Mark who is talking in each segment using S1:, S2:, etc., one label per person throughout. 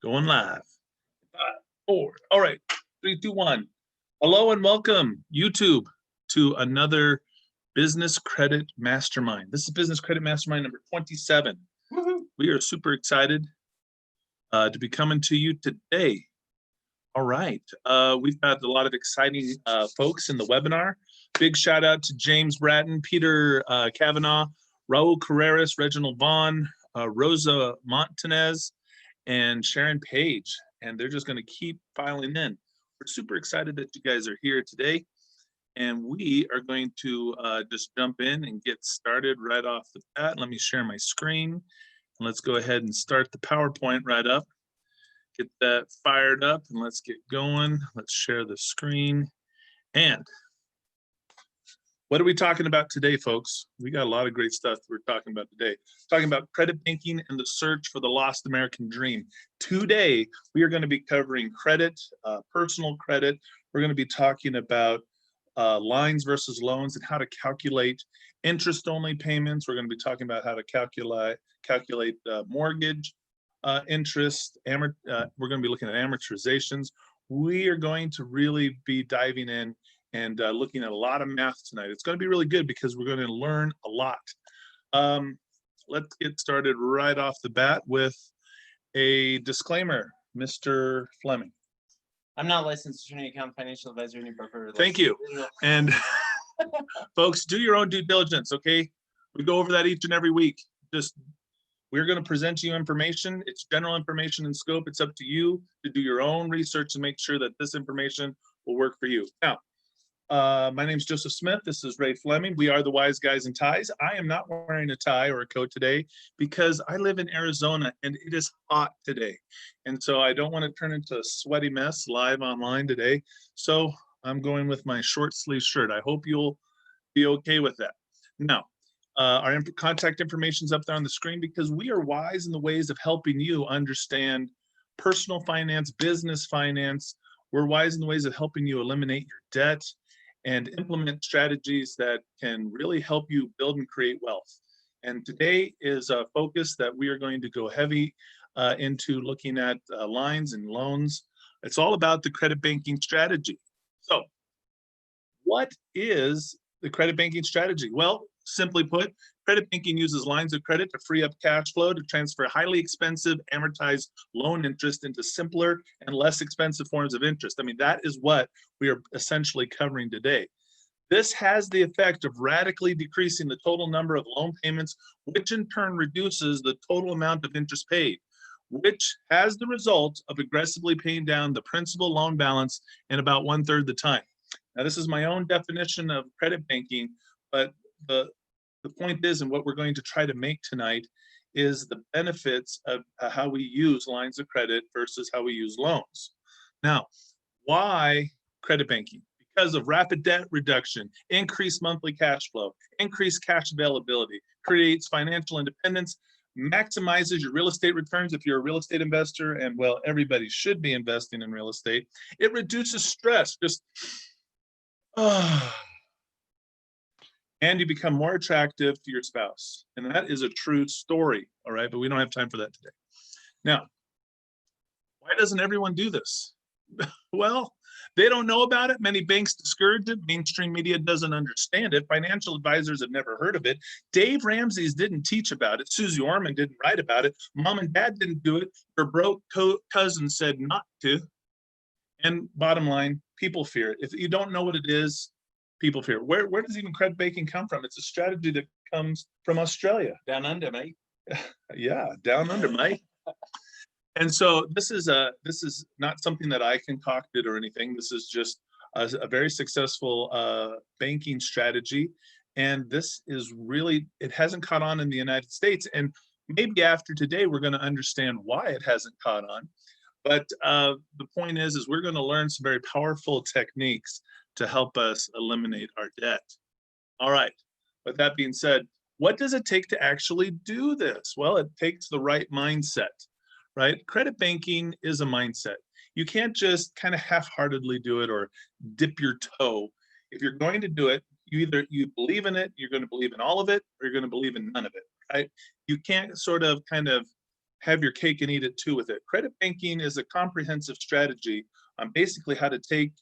S1: Going live. 5, 4. All right. 3, 2, 1. Hello and welcome, YouTube, to another Business Credit Mastermind. This is Business Credit Mastermind number 27.
S2: Woohoo.
S1: We are super excited to be coming to you today. All right. We've got a lot of exciting folks in the webinar. Big shout out to James Bratton, Peter Kavanaugh, Raul Carreras, Reginald Vaughn, Rosa Montanez, and Sharon Page. And they're just going to keep filing in. We're super excited that you guys are here today. And we are going to just jump in and get started right off the bat. Let me share my screen. And let's go ahead and start the PowerPoint right up. Get that fired up and let's get going. Let's share the screen. And what are we talking about today, folks? We got a lot of great stuff we're talking about today. Talking about credit banking and the search for the lost American dream. Today, we are going to be covering credit, personal credit. We're going to be talking about lines versus loans and how to calculate interest-only payments. We're going to be talking about how to calculate mortgage interest. We're going to be looking at amortizations. We are going to really be diving in and looking at a lot of math tonight. It's going to be really good because we're going to learn a lot. Let's get started right off the bat with a disclaimer, Mr. Fleming.
S2: I'm not licensed attorney, account, financial advisor, any broker.
S1: Thank you. And folks, do your own due diligence, okay? We go over that each and every week. We're going to present you information. It's general information in scope. It's up to you to do your own research and make sure that this information will work for you. Now, my name is Joseph Smith. This is Ray Fleming. We are the Wise Guys in Ties. I am not wearing a tie or a coat today because I live in Arizona and it is hot today. And so I don't want to turn into a sweaty mess live online today. So I'm going with my short sleeve shirt. I hope you'll be okay with that. Now, our contact information is up there on the screen because we are wise in the ways of helping you understand personal finance, business finance. We're wise in the ways of helping you eliminate your debt and implement strategies that can really help you build and create wealth. And today is a focus that we are going to go heavy into looking at lines and loans. It's all about the credit banking strategy. So what is the credit banking strategy? Well, simply put, credit banking uses lines of credit to free up cash flow to transfer highly expensive amortized loan interest into simpler and less expensive forms of interest. I mean, that is what we are essentially covering today. This has the effect of radically decreasing the total number of loan payments, which in turn reduces the total amount of interest paid, which has the result of aggressively paying down the principal loan balance in about 1/3 the time. Now, this is my own definition of credit banking, but the point is, and what we're going to try to make tonight, is the benefits of how we use lines of credit versus how we use loans. Now, why credit banking? Because of rapid debt reduction, increased monthly cash flow, increased cash availability, creates financial independence, maximizes your real estate returns if you're a real estate investor, and well, everybody should be investing in real estate. It reduces stress, and you become more attractive to your spouse. And that is a true story, all right? But we don't have time for that today. Now, why doesn't everyone do this? Well, they don't know about it. Many banks discourage it. Mainstream media doesn't understand it. Financial advisors have never heard of it. Dave Ramsey's didn't teach about it. Susie Orman didn't write about it. Mom and dad didn't do it. Her broke cousin said not to. And bottom line, people fear it. If you don't know what it is, people fear. Where does even credit banking come from? It's a strategy that comes from Australia.
S2: Down under, mate.
S1: Yeah, down under, mate. And so this is not something that I concocted or anything. This is just a very successful banking strategy. And this is really, it hasn't caught on in the United States. And maybe after today, we're going to understand why it hasn't caught on. But the point is we're going to learn some very powerful techniques to help us eliminate our debt. All right, with that being said, what does it take to actually do this? Well, it takes the right mindset, right? Credit banking is a mindset. You can't just kind of half-heartedly do it or dip your toe. If you're going to do it, you believe in it, you're going to believe in all of it, or you're going to believe in none of it, right? You can't sort of kind of have your cake and eat it too with it. Credit banking is a comprehensive strategy on basically how to take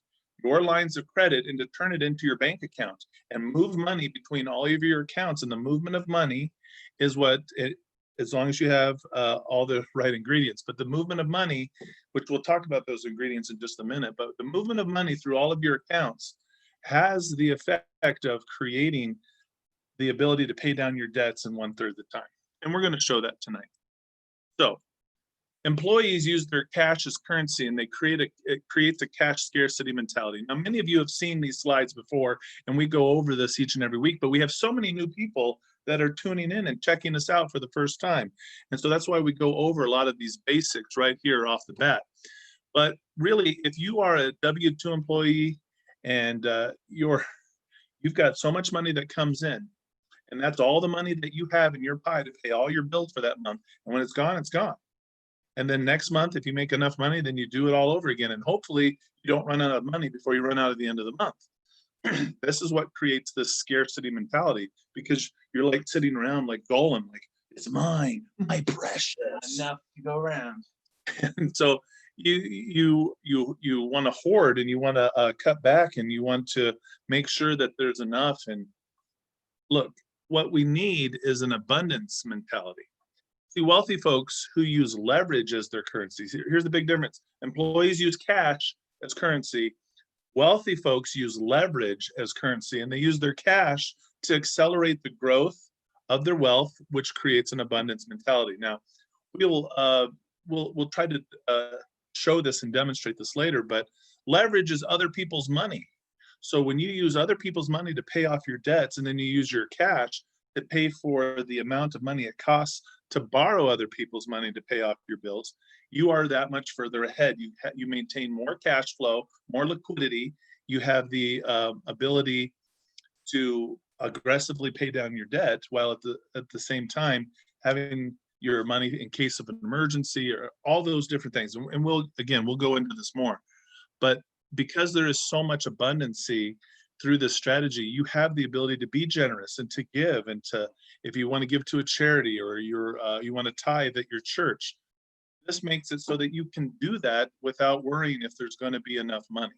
S1: your lines of credit and to turn it into your bank account and move money between all of your accounts. And the movement of money is what it, as long as you have all the right ingredients. But the movement of money, which we'll talk about those ingredients in just a minute, but the movement of money through all of your accounts has the effect of creating the ability to pay down your debts in 1/3 of the time. And we're going to show that tonight. So employees use their cash as currency, and it creates a cash scarcity mentality. Now, many of you have seen these slides before, and we go over this each and every week, but we have so many new people that are tuning in and checking us out for the first time. And so that's why we go over a lot of these basics right here off the bat. But really, if you are a W-2 employee and you've got so much money that comes in, and that's all the money that you have in your pie to pay all your bills for that month. And when it's gone, it's gone. And then next month, if you make enough money, then you do it all over again. And hopefully you don't run out of money before you run out at the end of the month. This is what creates this scarcity mentality, because you're like sitting around like Gollum, like, it's mine, my precious.
S2: Enough to go around.
S1: And so you want to hoard, and you want to cut back, and you want to make sure that there's enough. And look, what we need is an abundance mentality. See, wealthy folks who use leverage as their currency. Here's the big difference. Employees use cash as currency. Wealthy folks use leverage as currency, and they use their cash to accelerate the growth of their wealth, which creates an abundance mentality. Now, we'll try to show this and demonstrate this later, but leverage is other people's money. So when you use other people's money to pay off your debts, and then you use your cash to pay for the amount of money it costs to borrow other people's money to pay off your bills, you are that much further ahead. You maintain more cash flow, more liquidity. You have the ability to aggressively pay down your debt, while at the same time having your money in case of an emergency, or all those different things. And we'll go into this more. But because there is so much abundancy through this strategy, you have the ability to be generous and to give, and to, if you want to give to a charity, or you want to tithe at your church, this makes it so that you can do that without worrying if there's going to be enough money.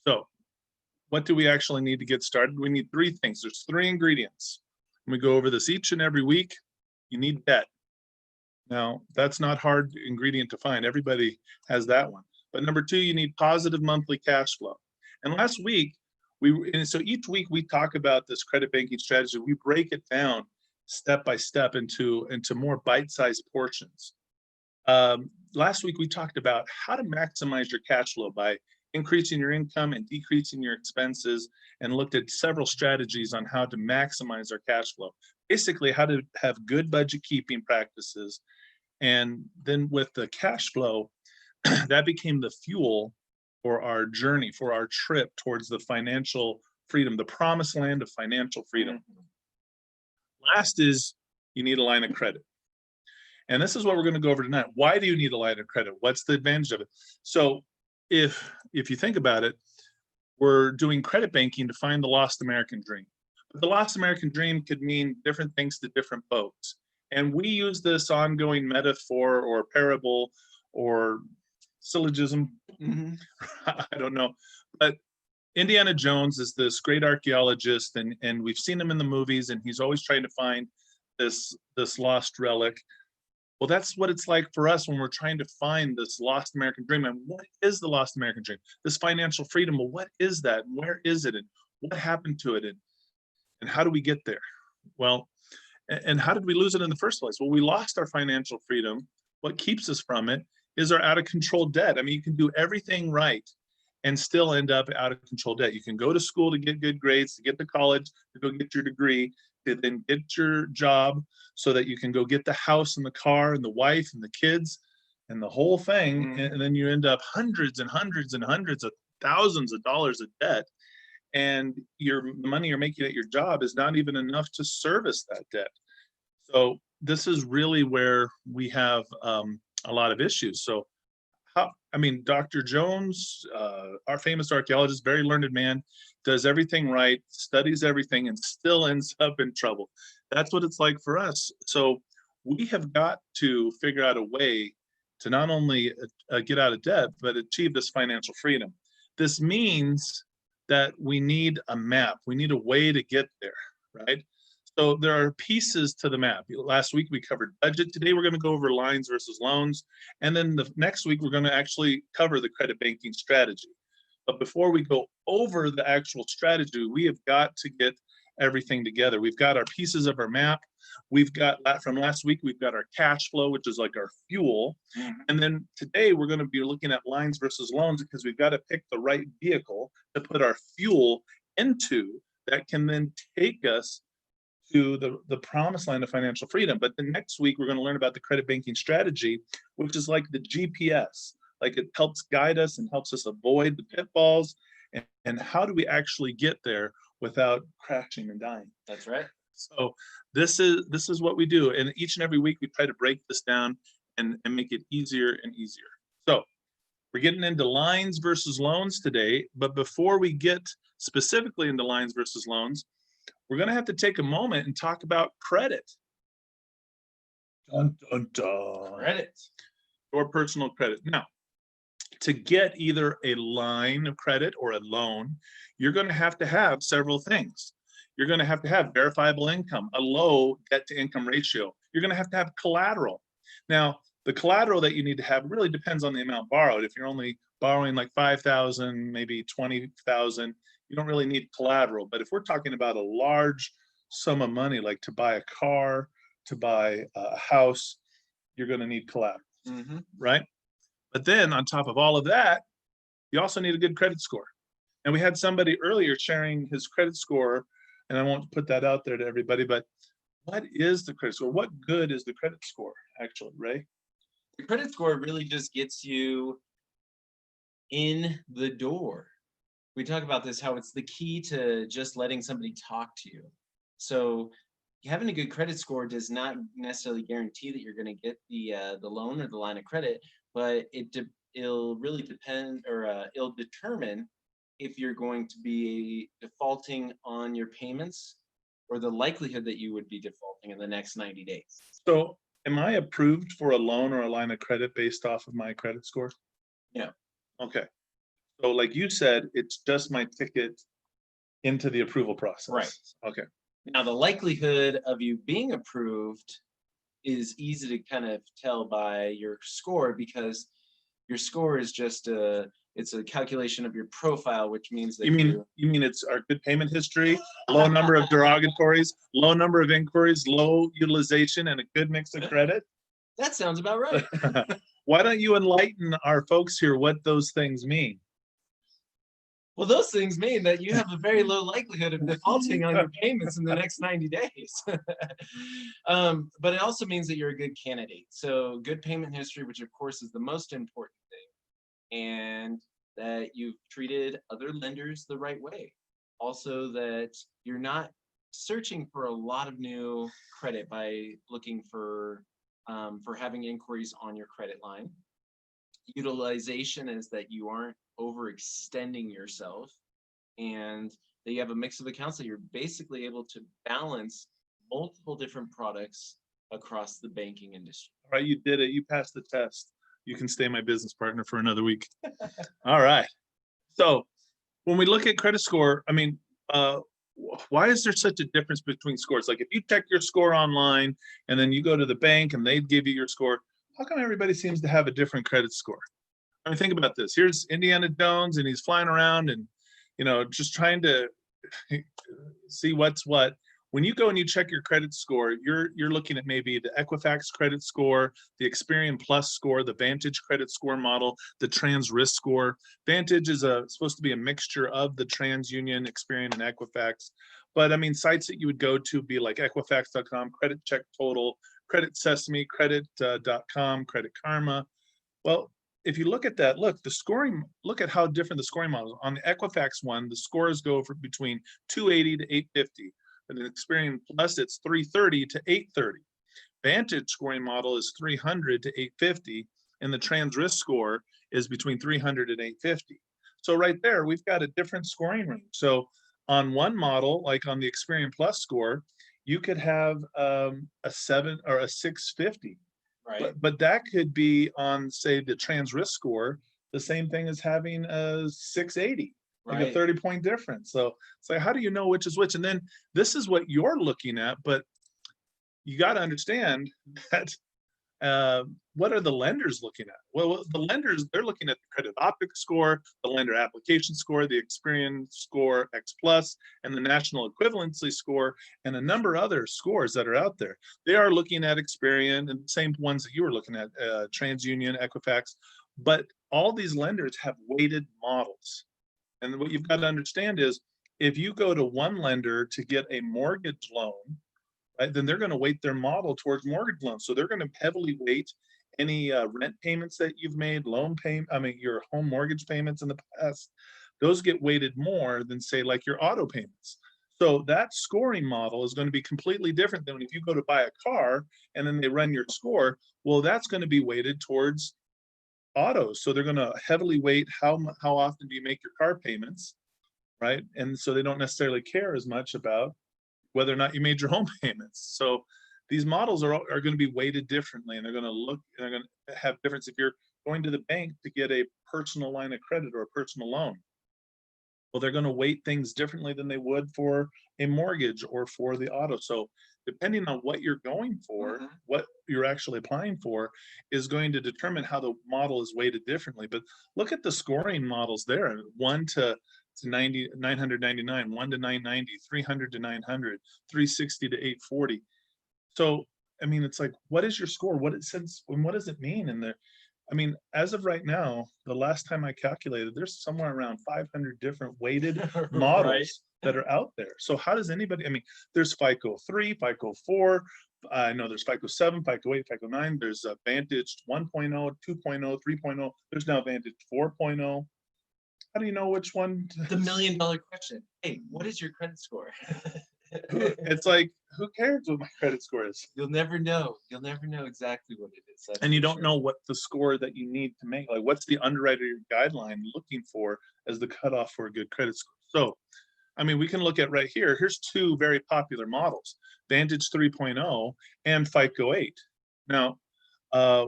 S1: So what do we actually need to get started? We need 3 things. There's 3 ingredients. We go over this each and every week. You need debt. Now, that's not hard ingredient to find. Everybody has that one. But number 2, you need positive monthly cash flow. And last week, so each week we talk about this credit banking strategy. We break it down step by step into more bite-sized portions. Last week we talked about how to maximize your cash flow by increasing your income and decreasing your expenses, and looked at several strategies on how to maximize our cash flow. Basically, how to have good budget keeping practices. And then with the cash flow, that became the fuel for our journey, for our trip towards the financial freedom, the promised land of financial freedom. Last is, you need a line of credit. And this is what we're going to go over tonight. Why do you need a line of credit? What's the advantage of it? So if you think about it, we're doing credit banking to find the lost American dream. But the lost American dream could mean different things to different folks. And we use this ongoing metaphor or parable or syllogism. I don't know. But Indiana Jones is this great archaeologist, and we've seen him in the movies, and he's always trying to find this lost relic. Well, that's what it's like for us when we're trying to find this lost American dream. And what is the lost American dream? This financial freedom. Well, what is that? And where is it? And what happened to it? And how do we get there? Well, and how did we lose it in the first place? Well, we lost our financial freedom. What keeps us from it is our out of control debt. I mean, you can do everything right and still end up out of control debt. You can go to school to get good grades, to get to college, to go get your degree, to then get your job so that you can go get the house and the car and the wife and the kids and the whole thing. And then you end up hundreds and hundreds and hundreds of thousands of dollars of debt. And the money you're making at your job is not even enough to service that debt. So this is really where we have a lot of issues. So Dr. Jones, our famous archaeologist, very learned man, does everything right, studies everything, and still ends up in trouble. That's what it's like for us. So we have got to figure out a way to not only get out of debt, but achieve this financial freedom. This means that we need a map. We need a way to get there, right? So there are pieces to the map. Last week we covered budget. Today we're going to go over lines versus loans. And then the next week we're going to actually cover the credit banking strategy. But before we go over the actual strategy, we have got to get everything together. We've got our pieces of our map. We've got from last week, we've got our cash flow, which is like our fuel. And then today we're going to be looking at lines versus loans because we've got to pick the right vehicle to put our fuel into that can then take us to the promised land of financial freedom. But the next week, we're going to learn about the credit banking strategy, which is like the GPS. Like it helps guide us and helps us avoid the pitfalls. And how do we actually get there without crashing and dying?
S2: That's right.
S1: So this is what we do. And each and every week, we try to break this down and make it easier and easier. So we're getting into lines versus loans today. But before we get specifically into lines versus loans, we're going to have to take a moment and talk about credit. Dun, dun, dun.
S2: Credit.
S1: Or personal credit. Now, to get either a line of credit or a loan, you're going to have several things. You're going to have verifiable income, a low debt to income ratio. You're going to have collateral. Now, the collateral that you need to have really depends on the amount borrowed. If you're only borrowing like 5,000, maybe 20,000, you don't really need collateral. But if we're talking about a large sum of money, like to buy a car, to buy a house, you're going to need collateral, right? But then on top of all of that, you also need a good credit score. And we had somebody earlier sharing his credit score, and I won't put that out there to everybody, but what is the credit score? What good is the credit score, actually, Ray?
S2: The credit score really just gets you in the door. We talk about this, how it's the key to just letting somebody talk to you. So having a good credit score does not necessarily guarantee that you're going to get the loan or the line of credit, but it'll really depend, or it'll determine if you're going to be defaulting on your payments or the likelihood that you would be defaulting in the next 90 days.
S1: So am I approved for a loan or a line of credit based off of my credit score?
S2: No.
S1: Okay. So like you said, it's just my ticket into the approval process.
S2: Right.
S1: Okay.
S2: Now, the likelihood of you being approved is easy to kind of tell by your score, because your score is just it's a calculation of your profile, which means that
S1: you mean it's our good payment history, low number of derogatories, low number of inquiries, low utilization, and a good mix of credit?
S2: That sounds about right.
S1: Why don't you enlighten our folks here what those things mean?
S2: Well, those things mean that you have a very low likelihood of defaulting on your payments in the next 90 days. But it also means that you're a good candidate. So good payment history, which of course is the most important thing, and that you've treated other lenders the right way. Also that you're not searching for a lot of new credit by looking for having inquiries on your credit line. Utilization is that you aren't overextending yourself, and that you have a mix of accounts, that you're basically able to balance multiple different products across the banking industry.
S1: All right, you did it. You passed the test. You can stay my business partner for another week. All right. So when we look at credit score, I mean, why is there such a difference between scores? Like if you check your score online and then you go to the bank and they give you your score, how come everybody seems to have a different credit score? I mean, think about this. Here's Indiana Jones, and he's flying around and, just trying to see what's what. When you go and you check your credit score, you're looking at maybe the Equifax credit score, the Experian Plus score, the Vantage credit score model, the Trans Risk score. Vantage is supposed to be a mixture of the TransUnion, Experian, and Equifax. But I mean, sites that you would go to be like Equifax.com, Credit Check Total, Credit Sesame, Credit.com, Credit Karma. Well, if you look at that, look at how different the scoring models. On the Equifax one, the scores go from between 280 to 850. And in Experian Plus, it's 330 to 830. Vantage scoring model is 300 to 850, and the Trans Risk score is between 300 and 850. So right there, we've got a different scoring range. So on one model, like on the Experian Plus score, you could have a 7 or a 650.
S2: Right.
S1: But that could be on, say, the trans risk score, the same thing as having a 680, like a
S2: Right.
S1: 30-point difference. So it's like, how do you know which is which? And then this is what you're looking at, but you got to understand that what are the lenders looking at? Well, the lenders, they're looking at the credit optic score, the lender application score, the Experian score X plus, and the national equivalency score, and a number of other scores that are out there. They are looking at Experian and the same ones that you were looking at, TransUnion, Equifax, but all these lenders have weighted models. And what you've got to understand is if you go to one lender to get a mortgage loan, right, then they're going to weight their model towards mortgage loans. So they're going to heavily weight any rent payments that you've made, your home mortgage payments in the past. Those get weighted more than, say, like your auto payments. So that scoring model is going to be completely different than if you go to buy a car and then they run your score. Well, that's going to be weighted towards autos. So they're going to heavily weight how often do you make your car payments, right? And so they don't necessarily care as much about whether or not you made your home payments. So these models are going to be weighted differently, and they're going to have difference. If you're going to the bank to get a personal line of credit or a personal loan, well, they're going to weight things differently than they would for a mortgage or for the auto. So depending on what you're going for, what you're actually applying for is going to determine how the model is weighted differently. But look at the scoring models there, 1 to 999, 1 to 990, 300 to 900, 360 to 840. So, I mean, it's like, what is your score? What does it mean in there? I mean, as of right now, the last time I calculated, there's somewhere around 500 different weighted models
S2: Right.
S1: that are out there. So how does anybody, I mean, there's FICO 3, FICO 4, I know there's FICO 7, FICO 8, FICO 9, there's Vantage 1.0, 2.0, 3.0, there's now Vantage 4.0. How do you know which one?
S2: The $1 million question. Hey, what is your credit score?
S1: It's like, who cares what my credit score is?
S2: You'll never know. You'll never know exactly what it is.
S1: And you don't know what the score that you need to make. Like, what's the underwriter guideline looking for as the cutoff for a good credit score? So, I mean, we can look at right here. Here's two very popular models, Vantage 3.0 and FICO 8. Now,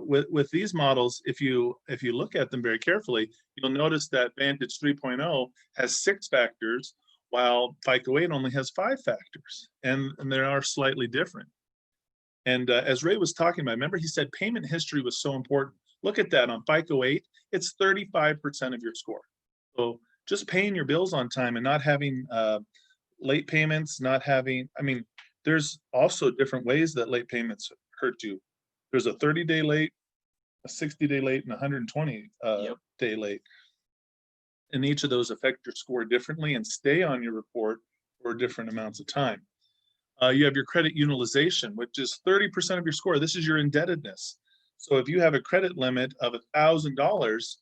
S1: with these models, if you look at them very carefully, you'll notice that Vantage 3.0 has 6 factors, while FICO 8 only has 5 factors, and they are slightly different. And as Ray was talking about, remember he said payment history was so important. Look at that on FICO 8, it's 35% of your score. So just paying your bills on time and not having late payments, I mean, there's also different ways that late payments hurt you. There's a 30-day late, a 60-day late, and a 120-day late. And each of those affect your score differently and stay on your report for different amounts of time. You have your credit utilization, which is 30% of your score. This is your indebtedness. So if you have a credit limit of $1,000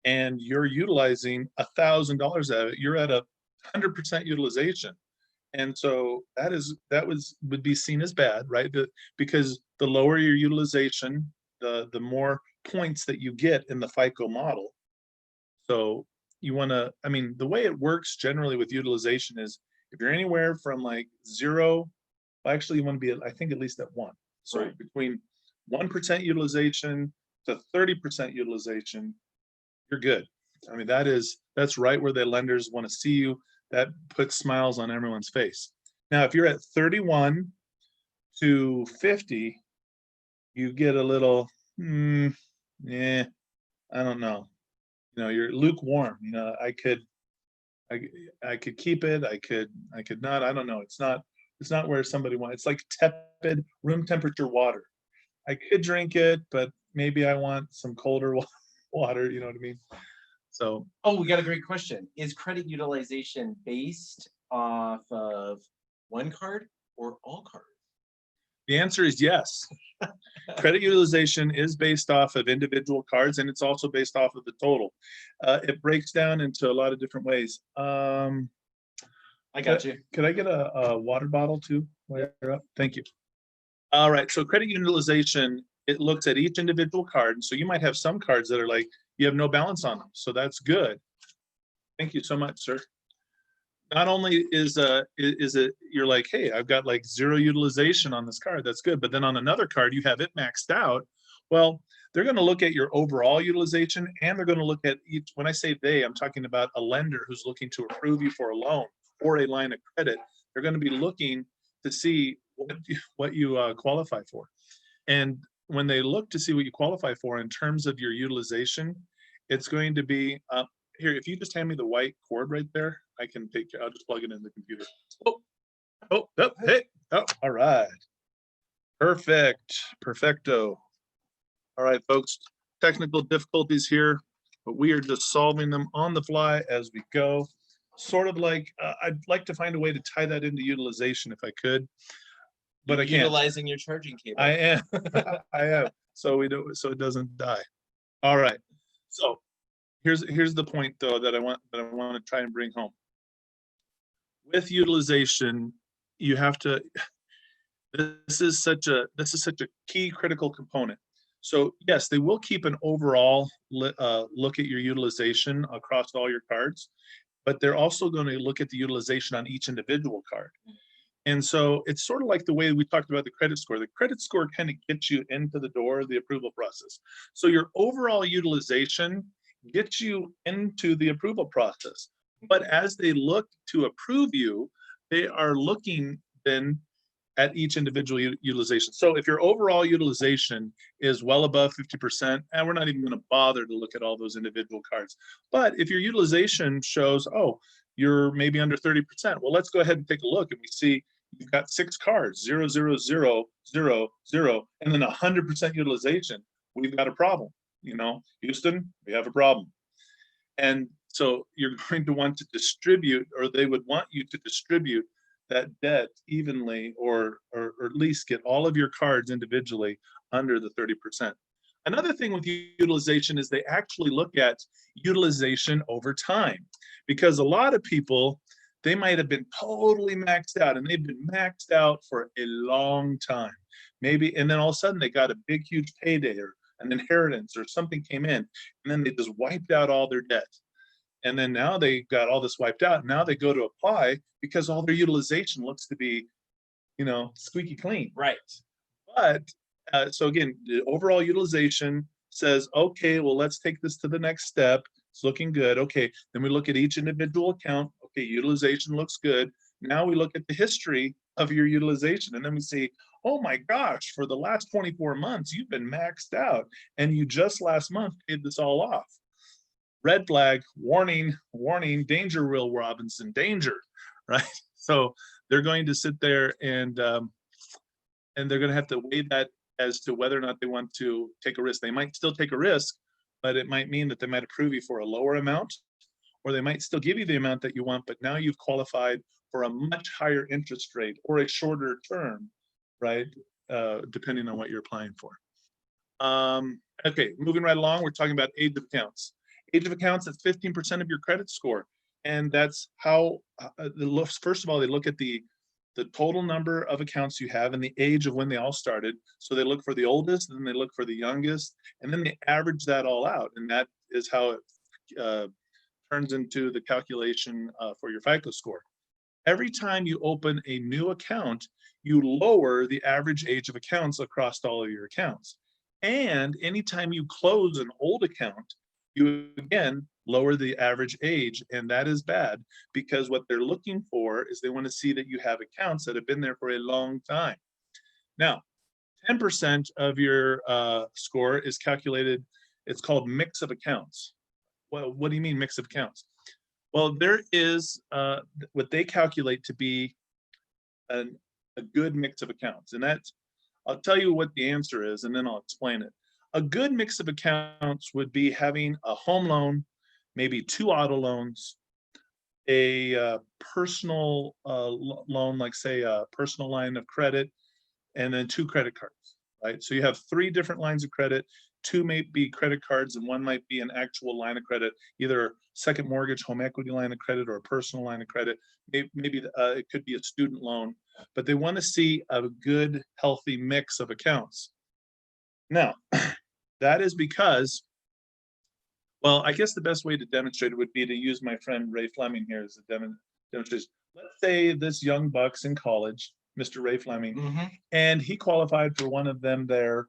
S1: and you're utilizing $1,000 of it, you're at 100% utilization. And so that would be seen as bad, right? Because the lower your utilization, the more points that you get in the FICO model. So you want to, I mean, the way it works generally with utilization is if you're anywhere from like 0, actually you want to be, I think, at least at 1. So
S2: Right.
S1: between 1% utilization to 30% utilization, you're good. I mean, that's right where the lenders want to see you. That puts smiles on everyone's face. Now, if you're at 31 to 50, you get a little, I don't know. You know, you're lukewarm. You know, I could keep it. I could not. I don't know. It's not where somebody wants. It's like tepid room temperature water. I could drink it, but maybe I want some colder water. You know what I mean? So.
S2: Oh, we got a great question. Is credit utilization based off of one card or all cards?
S1: The answer is yes. Credit utilization is based off of individual cards, and it's also based off of the total. It breaks down into a lot of different ways.
S2: I got you.
S1: Could I get a water bottle too? While you're up? Thank you. All right. So credit utilization, it looks at each individual card. And so you might have some cards that are like, you have no balance on them. So that's good. Thank you so much, sir. not only is it you're like, hey, I've got like 0 utilization on this card, that's good, but then on another card you have it maxed out. Well, they're going to look at your overall utilization, and they're going to look at each. When I say they, I'm talking about a lender who's looking to approve you for a loan or a line of credit. They're going to be looking to see what you qualify for. And when they look to see what you qualify for in terms of your utilization, it's going to be here. If you just hand me the white cord right there, I can take care. I'll just plug it in the computer. Oh, hey, oh, all right. Perfect, perfecto. All right, folks, technical difficulties here, but we are just solving them on the fly as we go. Sort of like, I'd like to find a way to tie that into utilization if I could, but I can't.
S2: Utilizing your charging cable.
S1: I am, I am. So so it doesn't die. All right. So here's the point though that I want to try and bring home. With utilization, you have to. This is such a key critical component. So yes, they will keep an overall look at your utilization across all your cards, but they're also going to look at the utilization on each individual card. And so it's sort of like the way we talked about the credit score. The credit score kind of gets you into the door of the approval process. So your overall utilization gets you into the approval process. But as they look to approve you, they are looking then at each individual utilization. So if your overall utilization is well above 50%, and we're not even going to bother to look at all those individual cards. But if your utilization shows, oh, you're maybe under 30%, well, let's go ahead and take a look, and we see you've got 6 cards, 0, 0, 0, 0, 0, and then 100% utilization. We've got a problem. You know, Houston, we have a problem. And so you're going to want to distribute, or they would want you to distribute that debt evenly, or at least get all of your cards individually under the 30%. Another thing with utilization is they actually look at utilization over time, because a lot of people, they might have been totally maxed out, and they've been maxed out for a long time. Maybe, and then all of a sudden they got a big, huge payday or an inheritance or something came in, and then they just wiped out all their debt. And then now they got all this wiped out. Now they go to apply because all their utilization looks to be, you know, squeaky clean.
S2: Right.
S1: But so again, the overall utilization says, okay, well, let's take this to the next step. It's looking good. Okay, then we look at each individual account. Okay, utilization looks good. Now we look at the history of your utilization, and then we see, oh my gosh, for the last 24 months, you've been maxed out, and you just last month paid this all off. Red flag, warning, warning, danger, Will Robinson, danger, right? So they're going to sit there and they're going to have to weigh that as to whether or not they want to take a risk. They might still take a risk, but it might mean that they might approve you for a lower amount, or they might still give you the amount that you want, but now you've qualified for a much higher interest rate or a shorter term, right? Depending on what you're applying for. Okay, moving right along, we're talking about age of accounts. Age of accounts, that's 15% of your credit score. And that's how, first of all, they look at the total number of accounts you have and the age of when they all started. So they look for the oldest, and then they look for the youngest, and then they average that all out. And that is how it turns into the calculation for your FICO score. Every time you open a new account, you lower the average age of accounts across all of your accounts. And anytime you close an old account, you again lower the average age, and that is bad, because what they're looking for is they want to see that you have accounts that have been there for a long time. Now, 10% of your score is calculated, it's called mix of accounts. Well, what do you mean mix of accounts? Well, there is what they calculate to be a good mix of accounts, and that's, I'll tell you what the answer is, and then I'll explain it. A good mix of accounts would be having a home loan, maybe 2 auto loans, a personal loan, like say a personal line of credit, and then 2 credit cards, right? So you have 3 different lines of credit, 2 may be credit cards, and 1 might be an actual line of credit, either second mortgage, home equity line of credit, or a personal line of credit. Maybe it could be a student loan, but they want to see a good, healthy mix of accounts. Now, that is because, well, I guess the best way to demonstrate it would be to use my friend Ray Fleming here as a demonstration. Let's say this young buck's in college, Mr. Ray Fleming,
S2: Mm-hmm.
S1: and he qualified for one of them their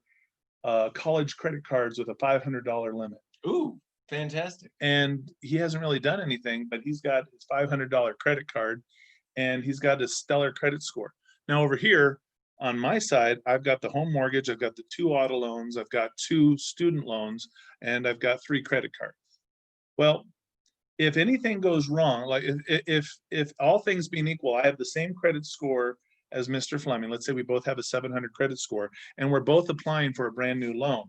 S1: college credit cards with a $500 limit.
S2: Ooh, fantastic.
S1: And he hasn't really done anything, but he's got his $500 credit card and he's got a stellar credit score. Now over here on my side, I've got the home mortgage, I've got the 2 auto loans, I've got 2 student loans, and I've got 3 credit cards. Well, if anything goes wrong, like if all things being equal, I have the same credit score as Mr. Fleming. Let's say we both have a 700 credit score, and we're both applying for a brand new loan.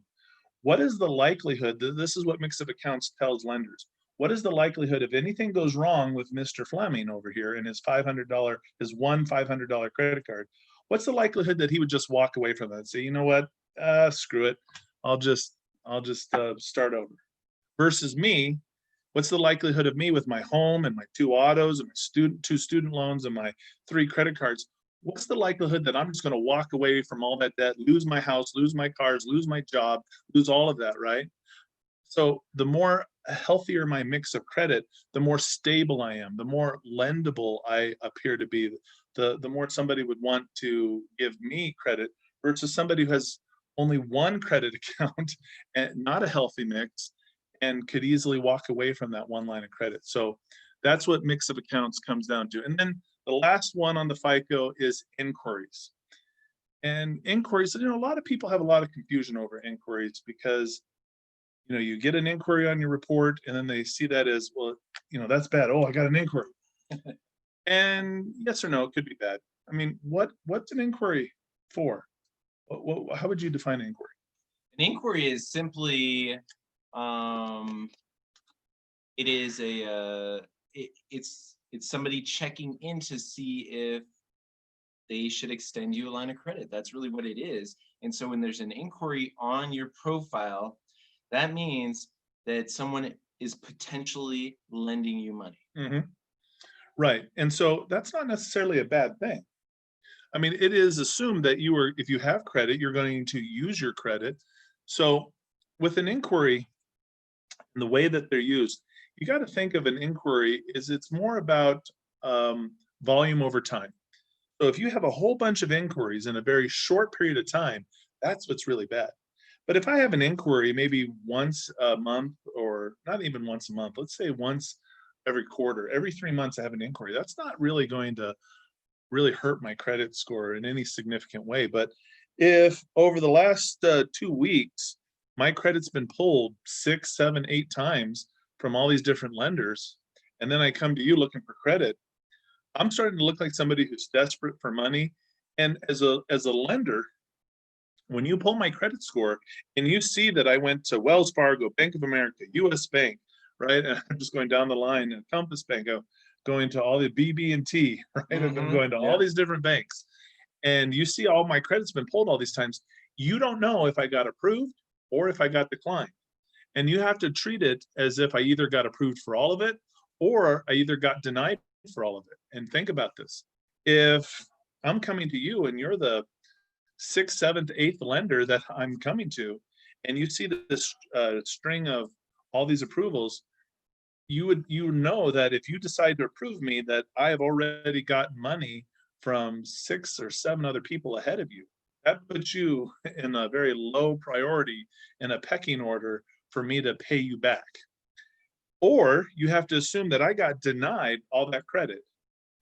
S1: What is the likelihood that this is what mix-up accounts tells lenders? What is the likelihood if anything goes wrong with Mr. Fleming over here and his $500, his one $500 credit card? What's the likelihood that he would just walk away from that and say, you know what, screw it, I'll just start over? Versus me, what's the likelihood of me with my home and my 2 autos and my 2 student loans and my 3 credit cards? What's the likelihood that I'm just going to walk away from all that debt, lose my house, lose my cars, lose my job, lose all of that, right? So the more healthier my mix of credit, the more stable I am, the more lendable I appear to be, the more somebody would want to give me credit versus somebody who has only one credit account and not a healthy mix and could easily walk away from that one line of credit. So that's what mix of accounts comes down to. And then the last one on the FICO is inquiries. And inquiries, a lot of people have a lot of confusion over inquiries because, you get an inquiry on your report and then they see that as, well, that's bad. Oh, I got an inquiry. And yes or no, it could be bad. I mean, what's an inquiry for? How would you define an inquiry?
S2: An inquiry is simply, it is it's somebody checking in to see if they should extend you a line of credit. That's really what it is. And so when there's an inquiry on your profile, that means that someone is potentially lending you money.
S1: Mm-hmm. Right. And so that's not necessarily a bad thing. I mean, it is assumed that if you have credit, you're going to use your credit. So with an inquiry, and the way that they're used, you got to think of an inquiry is it's more about volume over time. So if you have a whole bunch of inquiries in a very short period of time, that's what's really bad. But if I have an inquiry maybe once a month, or not even once a month, let's say once every quarter, every 3 months I have an inquiry, that's not really going to really hurt my credit score in any significant way. But if over the last 2 weeks, my credit's been pulled 6, 7, 8 times from all these different lenders, and then I come to you looking for credit, I'm starting to look like somebody who's desperate for money. And as a lender, when you pull my credit score and you see that I went to Wells Fargo, Bank of America, US Bank, right? And I'm just going down the line, and Compass Bank, going to all the BB&T, right? And I'm going to all these different banks. And you see all my credit's been pulled all these times. You don't know if I got approved or if I got declined. And you have to treat it as if I either got approved for all of it or I either got denied for all of it. And think about this. If I'm coming to you and you're the 6th, 7th, 8th lender that I'm coming to, and you see this string of all these approvals, you know that if you decide to approve me, that I have already got money from 6 or 7 other people ahead of you. That puts you in a very low priority in a pecking order for me to pay you back. Or you have to assume that I got denied all that credit.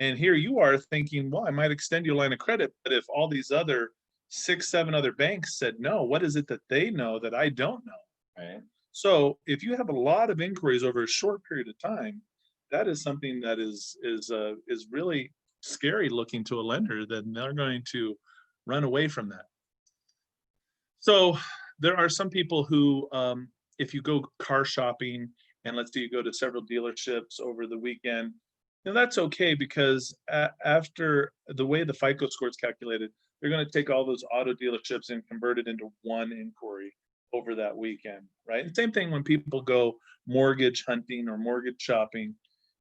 S1: And here you are thinking, well, I might extend you a line of credit, but if all these other 6, 7 other banks said no, what is it that they know that I don't know? Right. So if you have a lot of inquiries over a short period of time, that is something that is really scary looking to a lender, that they're going to run away from that. So there are some people who, if you go car shopping, and let's say you go to several dealerships over the weekend, that's okay, because after the way the FICO score is calculated, they're going to take all those auto dealerships and convert it into one inquiry over that weekend, right? And same thing when people go mortgage hunting or mortgage shopping,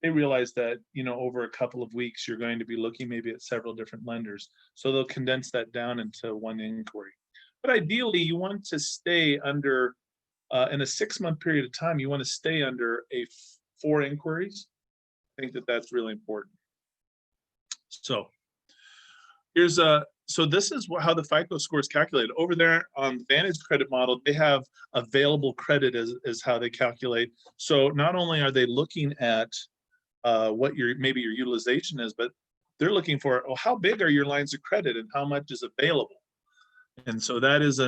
S1: they realize that, over a couple of weeks, you're going to be looking maybe at several different lenders. So they'll condense that down into one inquiry. But ideally, you want to stay under, in a 6-month period of time, you want to stay under 4 inquiries. I think that that's really important. So so this is how the FICO score is calculated. Over there on the Vantage credit model, they have available credit as how they calculate. So not only are they looking at what maybe your utilization is, but they're looking for, oh, how big are your lines of credit and how much is available? And so that is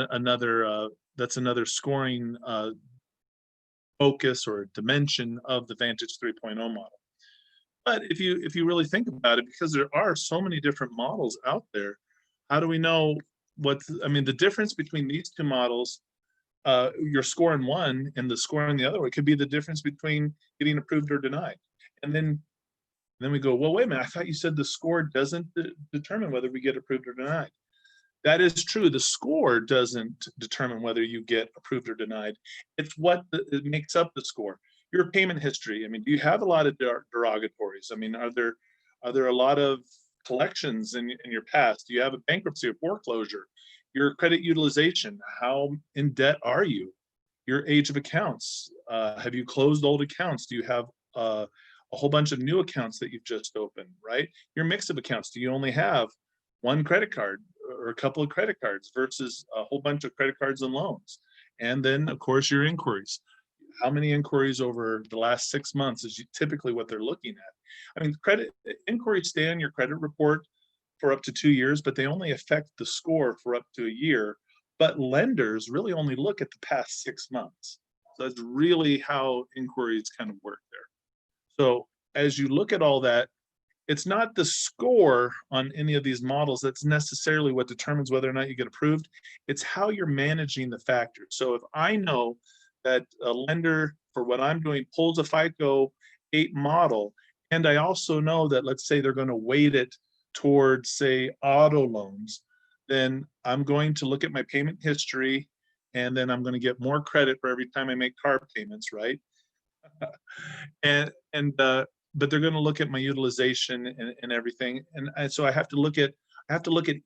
S1: that's another scoring focus or dimension of the Vantage 3.0 model. But if you really think about it, because there are so many different models out there, how do we know I mean, the difference between these two models, your score in one and the score in the other, it could be the difference between getting approved or denied. And then we go, well, wait a minute, I thought you said the score doesn't determine whether we get approved or denied. That is true. The score doesn't determine whether you get approved or denied. It's what it makes up the score. Your payment history. I mean, do you have a lot of derogatories? I mean, are there a lot of collections in your past? Do you have a bankruptcy or foreclosure? Your credit utilization. How in debt are you? Your age of accounts. Have you closed old accounts? Do you have a whole bunch of new accounts that you've just opened, right? Your mix of accounts. Do you only have one credit card or a couple of credit cards versus a whole bunch of credit cards and loans? And then, of course, your inquiries. How many inquiries over the last 6 months is typically what they're looking at. I mean, credit inquiries stay on your credit report for up to 2 years, but they only affect the score for up to a year. But lenders really only look at the past 6 months. So that's really how inquiries kind of work there. So as you look at all that, it's not the score on any of these models that's necessarily what determines whether or not you get approved. It's how you're managing the factors. So if I know that a lender, for what I'm doing, pulls a FICO 8 model, and I also know that, let's say, they're going to weight it towards, say, auto loans, then I'm going to look at my payment history, and then I'm going to get more credit for every time I make car payments, right? and but they're going to look at my utilization and everything, and so I have to look at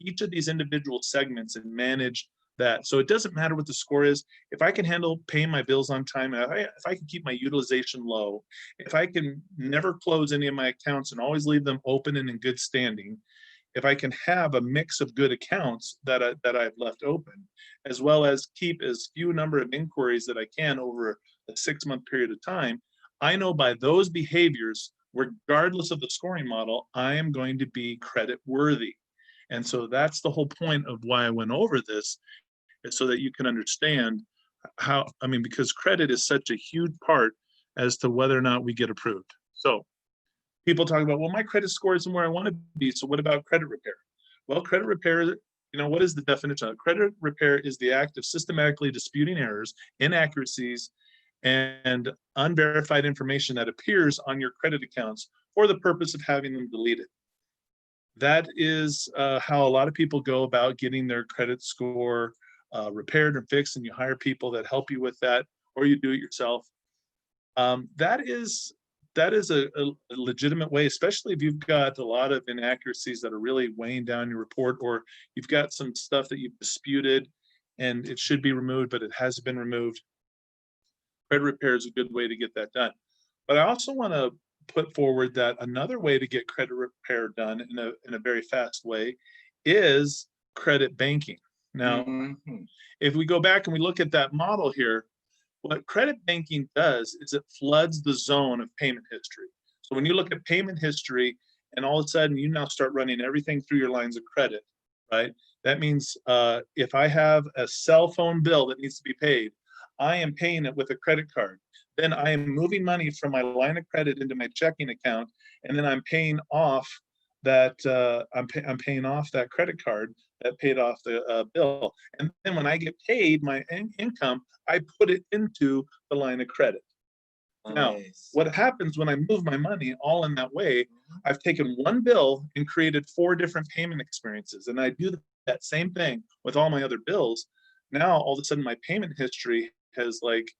S1: each of these individual segments and manage that. So it doesn't matter what the score is. If I can handle paying my bills on time, if I can keep my utilization low, if I can never close any of my accounts and always leave them open and in good standing, if I can have a mix of good accounts that I've left open, as well as keep as few number of inquiries that I can over a 6-month period of time, I know by those behaviors, regardless of the scoring model, I am going to be credit worthy. And so that's the whole point of why I went over this, is so that you can understand how, I mean, because credit is such a huge part as to whether or not we get approved. So people talk about, well, my credit score isn't where I want to be, so what about credit repair? Well, credit repair, you know, what is the definition of it? Credit repair is the act of systematically disputing errors, inaccuracies, and unverified information that appears on your credit accounts for the purpose of having them deleted. That is how a lot of people go about getting their credit score repaired and fixed, and you hire people that help you with that, or you do it yourself. That is a legitimate way, especially if you've got a lot of inaccuracies that are really weighing down your report, or you've got some stuff that you've disputed and it should be removed, but it hasn't been removed. Credit repair is a good way to get that done. But I also want to put forward that another way to get credit repair done in a very fast way is credit banking. Now, if we go back and we look at that model here, what credit banking does is it floods the zone of payment history. So when you look at payment history and all of a sudden you now start running everything through your lines of credit, right? That means if I have a cell phone bill that needs to be paid, I am paying it with a credit card. Then I am moving money from my line of credit into my checking account, and then I'm paying off that I'm paying off that credit card that paid off the bill. And then when I get paid my income, I put it into the line of credit. Now, what happens when I move my money all in that way, I've taken one bill and created 4 different payment experiences. And I do that same thing with all my other bills. Now, all of a sudden, my payment history has like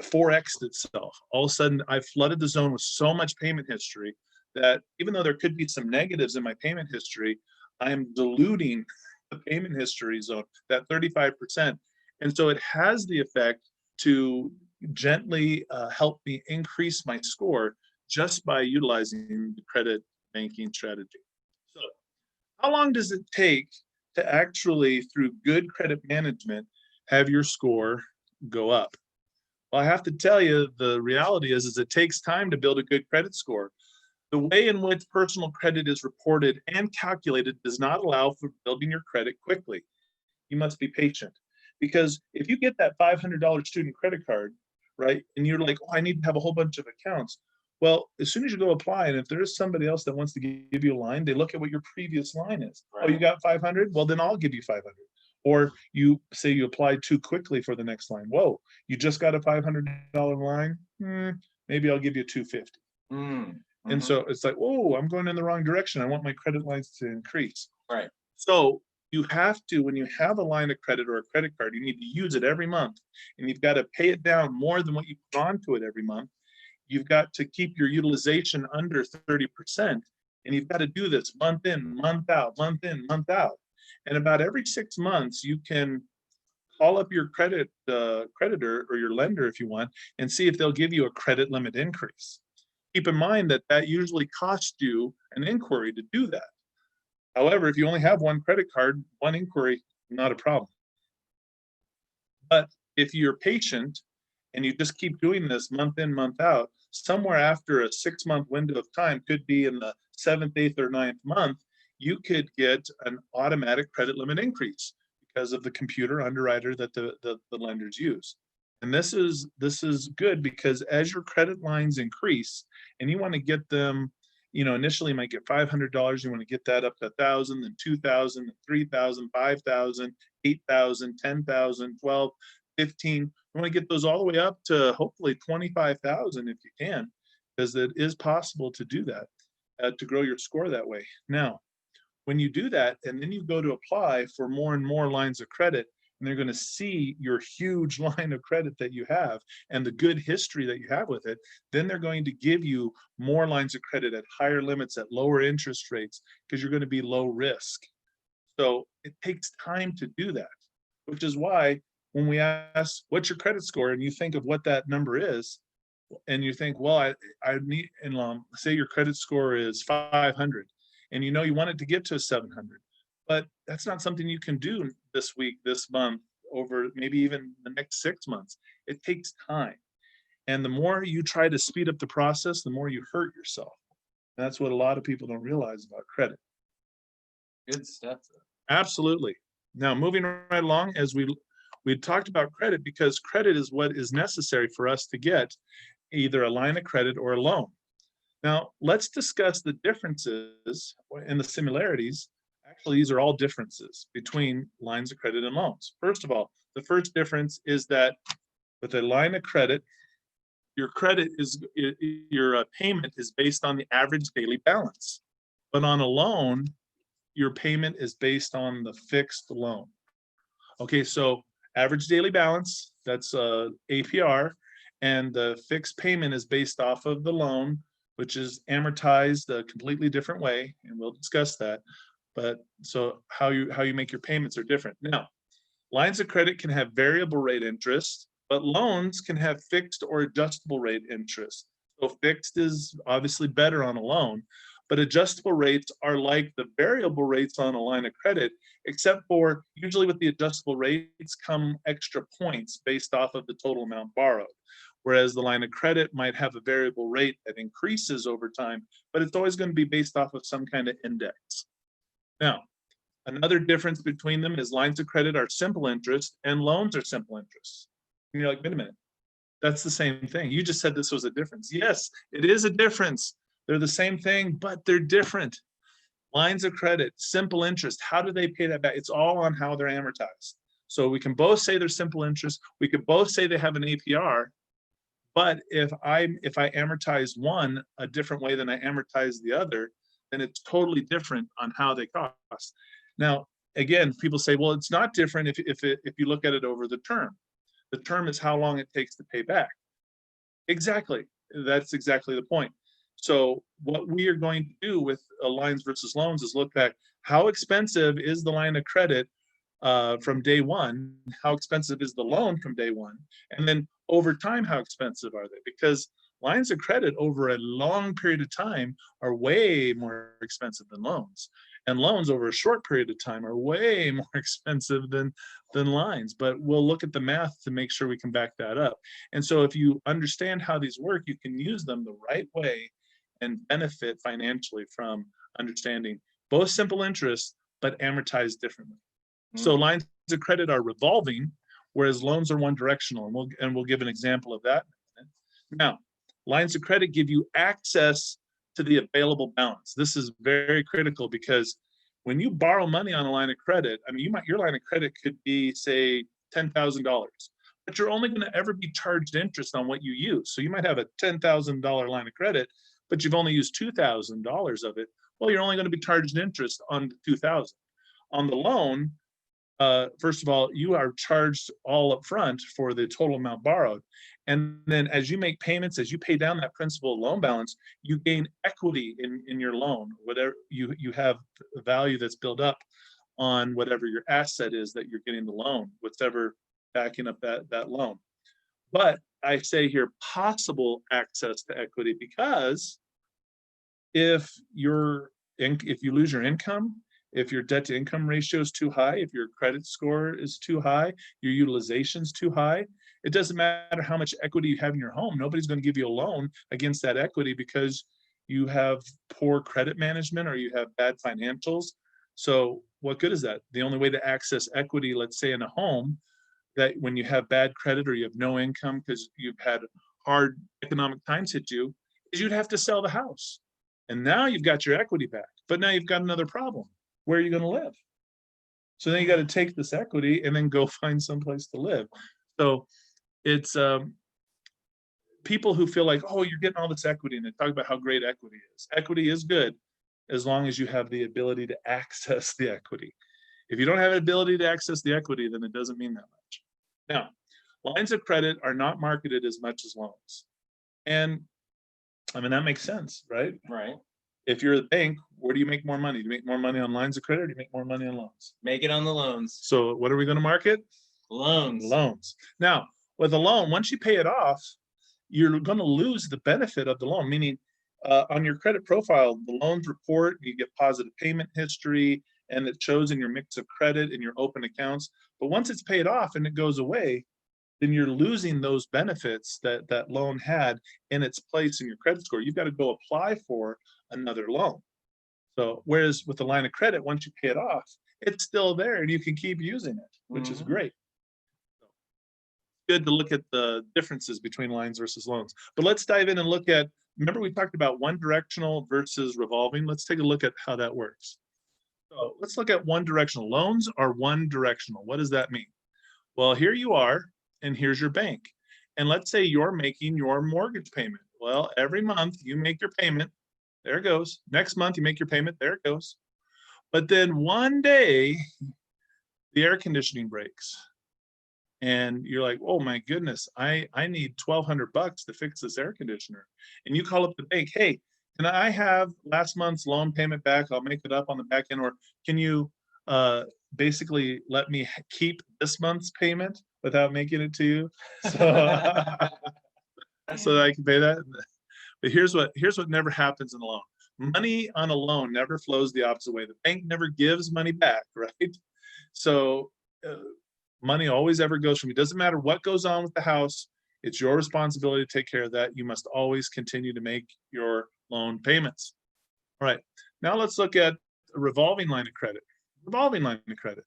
S1: 4x'd itself. All of a sudden, I've flooded the zone with so much payment history that even though there could be some negatives in my payment history, I am diluting the payment history zone, that 35%. And so it has the effect to gently help me increase my score just by utilizing the credit banking strategy. How long does it take to actually, through good credit management, have your score go up? Well, I have to tell you, the reality is it takes time to build a good credit score. The way in which personal credit is reported and calculated does not allow for building your credit quickly. You must be patient. Because if you get that $500 student credit card, right, and you're like, oh, I need to have a whole bunch of accounts. Well, as soon as you go apply, and if there is somebody else that wants to give you a line, they look at what your previous line is. Oh, you got 500? Well, then I'll give you 500. Or you say you applied too quickly for the next line. Whoa, you just got a $500 line? Maybe I'll give you 250. And so it's like, oh, I'm going in the wrong direction. I want my credit lines to increase.
S2: Right.
S1: So you have to, when you have a line of credit or a credit card, you need to use it every month, and you've got to pay it down more than what you put onto it every month. You've got to keep your utilization under 30%, and you've got to do this month in, month out, month in, month out. And about every 6 months, you can call up your creditor or your lender if you want, and see if they'll give you a credit limit increase. Keep in mind that that usually costs you an inquiry to do that. However, if you only have one credit card, one inquiry, not a problem. But if you're patient and you just keep doing this month in, month out, somewhere after a 6-month window of time, could be in the 7th, 8th, or 9th month, you could get an automatic credit limit increase because of the computer underwriter that the lenders use. And this is good because as your credit lines increase and you want to get them, initially you might get $500, you want to get that up to 1,000, then 2,000, then 3,000, 5,000, 8,000, 10,000, 12, 15. You want to get those all the way up to hopefully 25,000 if you can, because it is possible to do that, to grow your score that way. Now, when you do that, and then you go to apply for more and more lines of credit, and they're going to see your huge line of credit that you have and the good history that you have with it, then they're going to give you more lines of credit at higher limits at lower interest rates because you're going to be low risk. So it takes time to do that, which is why when we ask, what's your credit score? And you think of what that number is, and you think, well, I need, and say your credit score is 500, and you want it to get to 700. But that's not something you can do this week, this month, over maybe even the next 6 months. It takes time. And the more you try to speed up the process, the more you hurt yourself. And that's what a lot of people don't realize about credit.
S2: Good stuff.
S1: Absolutely. Now, moving right along, as we talked about credit, because credit is what is necessary for us to get either a line of credit or a loan. Now, let's discuss the differences and the similarities. Actually, these are all differences between lines of credit and loans. First of all, the first difference is that with a line of credit, your payment is based on the average daily balance. But on a loan, your payment is based on the fixed loan. Okay, so average daily balance, that's APR, and the fixed payment is based off of the loan, which is amortized a completely different way, and we'll discuss that. But so how you make your payments are different. Now, lines of credit can have variable rate interest, but loans can have fixed or adjustable rate interest. So fixed is obviously better on a loan, but adjustable rates are like the variable rates on a line of credit, except for usually with the adjustable rates come extra points based off of the total amount borrowed. Whereas the line of credit might have a variable rate that increases over time, but it's always going to be based off of some kind of index. Now, another difference between them is lines of credit are simple interest and loans are simple interest. And you're like, wait a minute, that's the same thing. You just said this was a difference. Yes, it is a difference. They're the same thing, but they're different. Lines of credit, simple interest, how do they pay that back? It's all on how they're amortized. So we can both say they're simple interest. We could both say they have an APR, but if I amortize one a different way than I amortize the other, then it's totally different on how they cost. Now, again, people say, well, it's not different if you look at it over the term. The term is how long it takes to pay back. Exactly. That's exactly the point. So what we are going to do with lines versus loans is look back, how expensive is the line of credit from day one? How expensive is the loan from day one? And then over time, how expensive are they? Because lines of credit over a long period of time are way more expensive than loans. And loans over a short period of time are way more expensive than lines, but we'll look at the math to make sure we can back that up. And so if you understand how these work, you can use them the right way and benefit financially from understanding both simple interest, but amortized differently. So lines of credit are revolving, whereas loans are one directional, and we'll give an example of that. Now, lines of credit give you access to the available balance. This is very critical because when you borrow money on a line of credit, I mean, your line of credit could be, say, $10,000, but you're only going to ever be charged interest on what you use. So you might have a $10,000 line of credit, but you've only used $2,000 of it. Well, you're only going to be charged interest on the 2,000. On the loan, first of all, you are charged all up front for the total amount borrowed. And then as you make payments, as you pay down that principal loan balance, you gain equity in your loan. Whatever you have a value that's built up on whatever your asset is that you're getting the loan, whatever backing up that loan. But I say here possible access to equity, because if you lose your income, if your debt to income ratio is too high, if your credit score is too high, your utilization is too high, it doesn't matter how much equity you have in your home. Nobody's going to give you a loan against that equity because you have poor credit management or you have bad financials. So what good is that? The only way to access equity, let's say in a home, that when you have bad credit or you have no income because you've had hard economic times hit you, is you'd have to sell the house. And now you've got your equity back, but now you've got another problem. Where are you going to live? So then you got to take this equity and then go find someplace to live. So it's people who feel like, oh, you're getting all this equity, and they talk about how great equity is. Equity is good as long as you have the ability to access the equity. If you don't have an ability to access the equity, then it doesn't mean that much. Now, lines of credit are not marketed as much as loans. And I mean, that makes sense, right?
S2: Right.
S1: If you're a bank, where do you make more money? Do you make more money on lines of credit, or do you make more money on loans?
S2: Make it on the loans.
S1: So what are we going to market?
S2: Loans.
S1: Loans. Now, with a loan, once you pay it off, you're going to lose the benefit of the loan, meaning on your credit profile, the loans report, you get positive payment history, and it shows in your mix of credit and your open accounts. But once it's paid off and it goes away, then you're losing those benefits that that loan had in its place in your credit score. You've got to go apply for another loan. So whereas with the line of credit, once you pay it off, it's still there and you can keep using it, which is great. Good to look at the differences between lines versus loans. But let's dive in and look at, remember we talked about one directional versus revolving. Let's take a look at how that works. So let's look at one directional. Loans are one directional. What does that mean? Well, here you are, and here's your bank. And let's say you're making your mortgage payment. Well, every month you make your payment. There it goes. Next month you make your payment. There it goes. But then one day the air conditioning breaks. And you're like, oh my goodness, I need $1,200 to fix this air conditioner. And you call up the bank, hey, can I have last month's loan payment back? I'll make it up on the back end. Or can you basically let me keep this month's payment without making it to you? So, so that I can pay that. But here's what never happens in a loan. Money on a loan never flows the opposite way. The bank never gives money back, right? So money always ever goes from you. Doesn't matter what goes on with the house. It's your responsibility to take care of that. You must always continue to make your loan payments. All right. Now let's look at a revolving line of credit. Revolving line of credit.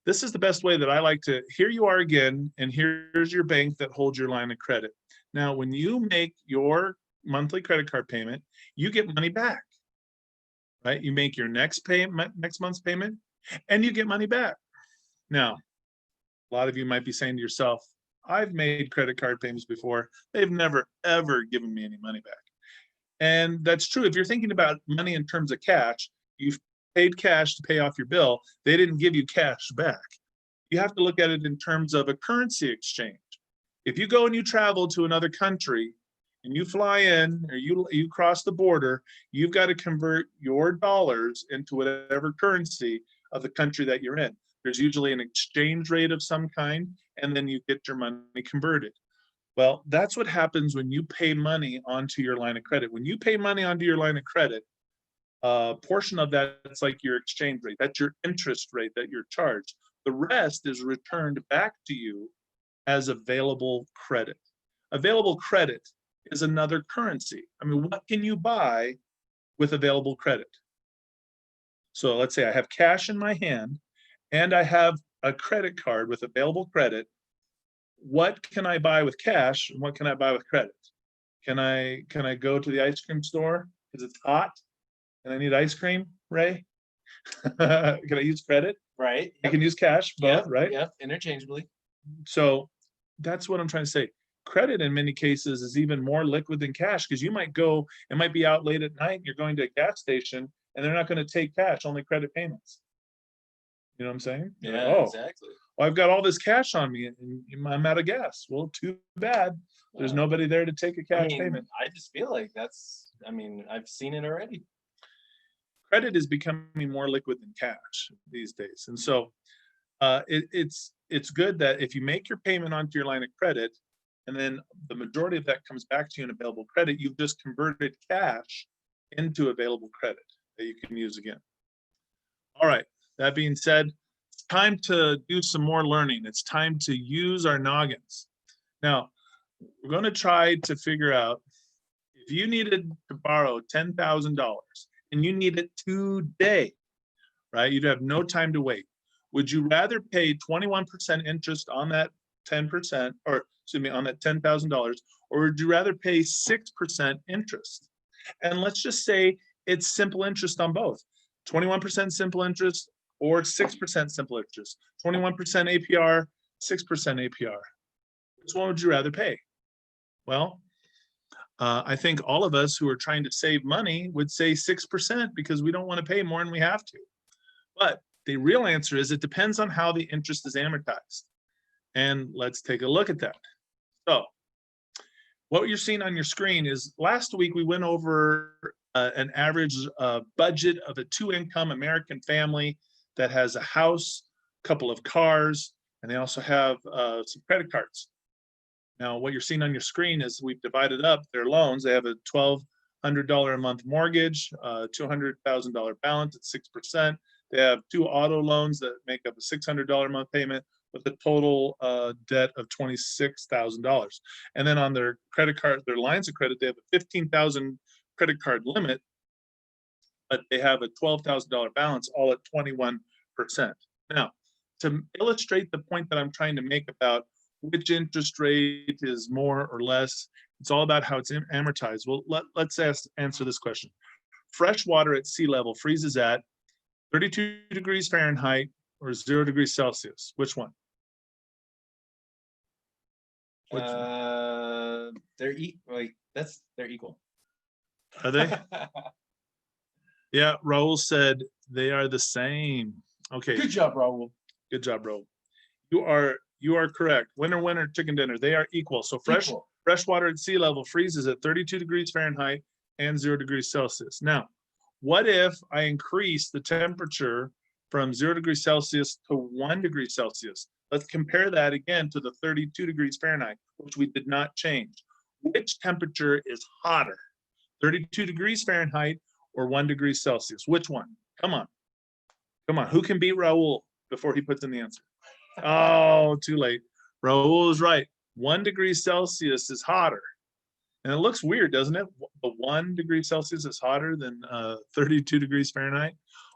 S1: This is the best way that I like to, here you are again, and here's your bank that holds your line of credit. Now, when you make your monthly credit card payment, you get money back, right? You make your next month's payment, and you get money back. Now, a lot of you might be saying to yourself, I've made credit card payments before. They've never, ever given me any money back. And that's true. If you're thinking about money in terms of cash, you've paid cash to pay off your bill. They didn't give you cash back. You have to look at it in terms of a currency exchange. If you go and you travel to another country and you fly in or you cross the border, you've got to convert your dollars into whatever currency of the country that you're in. There's usually an exchange rate of some kind, and then you get your money converted. Well, that's what happens when you pay money onto your line of credit. When you pay money onto your line of credit, portion of that is like your exchange rate. That's your interest rate that you're charged. The rest is returned back to you as available credit. Available credit is another currency. I mean, what can you buy with available credit? So let's say I have cash in my hand and I have a credit card with available credit. What can I buy with cash and what can I buy with credit? Can I go to the ice cream store because it's hot and I need ice cream, Ray? Can I use credit?
S2: Right.
S1: I can use cash, both, right?
S2: Yep, interchangeably.
S1: So that's what I'm trying to say. Credit in many cases is even more liquid than cash because you might go, it might be out late at night, you're going to a gas station and they're not going to take cash, only credit payments. You know what I'm saying? You're like,
S2: Yeah,
S1: oh,
S2: exactly.
S1: well, I've got all this cash on me and I'm out of gas. Well, too bad. There's nobody there to take a cash payment.
S2: I just feel like that's, I've seen it already.
S1: Credit is becoming more liquid than cash these days. And so it's good that if you make your payment onto your line of credit, and then the majority of that comes back to you in available credit, you've just converted cash into available credit that you can use again. All right, that being said, it's time to do some more learning. It's time to use our noggins. Now, we're going to try to figure out if you needed to borrow $10,000 and you need it today, right? You'd have no time to wait. Would you rather pay 21% interest on that 10%, or excuse me, on that $10,000, or would you rather pay 6% interest? And let's just say it's simple interest on both, 21% simple interest or 6% simple interest, 21% APR, 6% APR. Which one would you rather pay? Well, I think all of us who are trying to save money would say 6% because we don't want to pay more than we have to. But the real answer is it depends on how the interest is amortized. And let's take a look at that. So what you're seeing on your screen is last week we went over an average budget of a two-income American family that has a house, a couple of cars, and they also have some credit cards. Now, what you're seeing on your screen is we've divided up their loans. They have a $1,200 a month mortgage, $200,000 balance at 6%. They have two auto loans that make up a $600 a month payment with a total debt of $26,000. And then on their credit card, their lines of credit, they have a $15,000 credit card limit, but they have a $12,000 balance, all at 21%. Now, to illustrate the point that I'm trying to make about which interest rate is more or less, it's all about how it's amortized. Well, let's answer this question. Fresh water at sea level freezes at 32 degrees Fahrenheit or 0 degrees Celsius. Which one?
S2: They're equal.
S1: Are they? Yeah, Raul said they are the same. Okay.
S2: Good job, Raul.
S1: Good job, Raul. You are correct. Winner, winner, chicken dinner. They are equal. So fresh water at sea level freezes at 32 degrees Fahrenheit and 0 degrees Celsius. Now, what if I increase the temperature from 0 degrees Celsius to 1 degree Celsius? Let's compare that again to the 32 degrees Fahrenheit, which we did not change. Which temperature is hotter, 32 degrees Fahrenheit or 1 degree Celsius? Which one? Come on. Come on. Who can beat Raul before he puts in the answer? Oh, too late. Raul is right. 1 degree Celsius is hotter. And it looks weird, doesn't it? The 1 degree Celsius is hotter than 32 degrees Fahrenheit.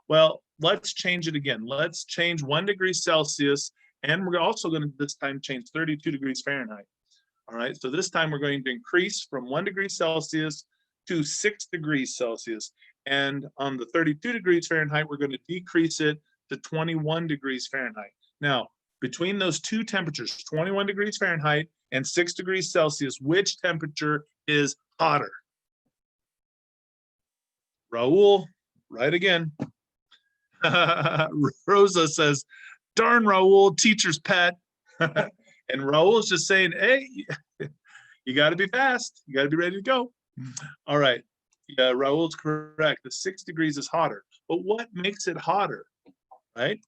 S1: Well, let's change it again. Let's change 1 degree Celsius. And we're also going to this time change 32 degrees Fahrenheit. All right. So this time we're going to increase from 1 degree Celsius to 6 degrees Celsius. And on the 32 degrees Fahrenheit, we're going to decrease it to 21 degrees Fahrenheit. Now, between those two temperatures, 21 degrees Fahrenheit and 6 degrees Celsius, which temperature is hotter? Raul, right again. Rosa says, darn Raul, teacher's pet. And Raul's just saying, hey, you got to be fast. You got to be ready to go. All right. Yeah, Raul's correct. The 6 degrees is hotter. But what makes it hotter, right?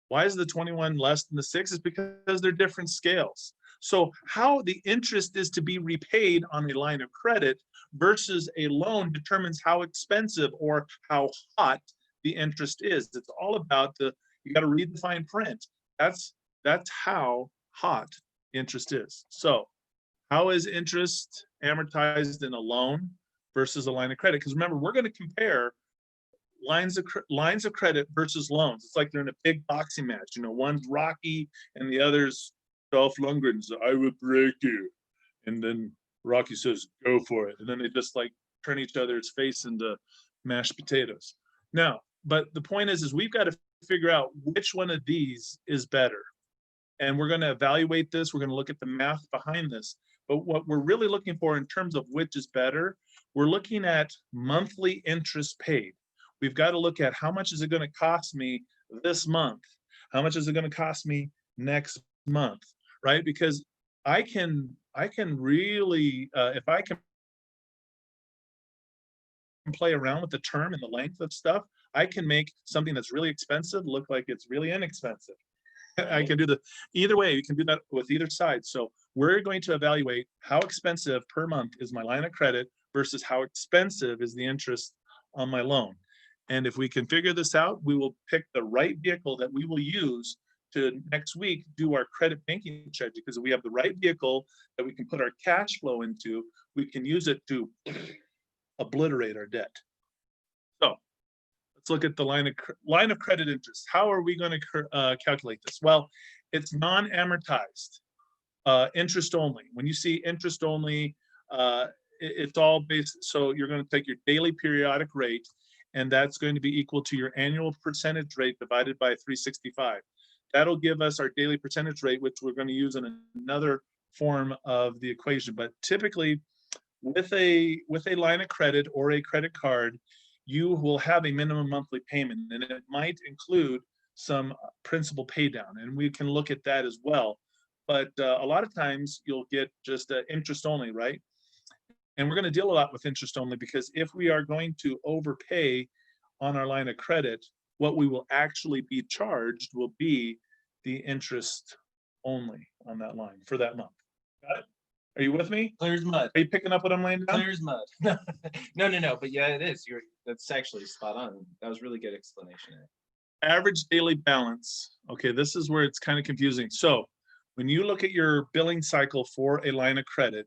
S1: Why is the 21 less than the 6? Is because they're different scales. So how the interest is to be repaid on a line of credit versus a loan determines how expensive or how hot the interest is. It's all about you got to read the fine print. That's how hot interest is. So how is interest amortized in a loan versus a line of credit? Because remember, we're going to compare lines of credit versus loans. It's like they're in a big boxing match. You know, one's Rocky and the other's Dolph Lundgren's I will break you. And then Rocky says, go for it. And then they just like turn each other's face into mashed potatoes. Now, but the point is we've got to figure out which one of these is better. And we're going to evaluate this. We're going to look at the math behind this. But what we're really looking for in terms of which is better, we're looking at monthly interest paid. We've got to look at how much is it going to cost me this month? How much is it going to cost me next month, right? Because I can really, if I can play around with the term and the length of stuff, I can make something that's really expensive look like it's really inexpensive. I can do either way. You can do that with either side. So we're going to evaluate how expensive per month is my line of credit versus how expensive is the interest on my loan. And if we can figure this out, we will pick the right vehicle that we will use to next week do our credit banking strategy. Because if we have the right vehicle that we can put our cash flow into, we can use it to obliterate our debt. So let's look at the line of credit interest. How are we going to calculate this? Well, it's non-amortized, interest only. When you see interest only, it's all based. So you're going to take your daily periodic rate, and that's going to be equal to your annual percentage rate divided by 365. That'll give us our daily percentage rate, which we're going to use in another form of the equation. But typically, with a line of credit or a credit card, you will have a minimum monthly payment, and it might include some principal pay down, and we can look at that as well. But a lot of times you'll get just interest only, right? And we're going to deal a lot with interest only because if we are going to overpay on our line of credit, what we will actually be charged will be the interest only on that line for that month. Got it? Are you with me?
S2: Clear as mud.
S1: Are you picking up what I'm laying down?
S2: Clear as mud. No. But yeah, it is. That's actually spot on. That was really good explanation.
S1: Average daily balance. Okay, this is where it's kind of confusing. So when you look at your billing cycle for a line of credit,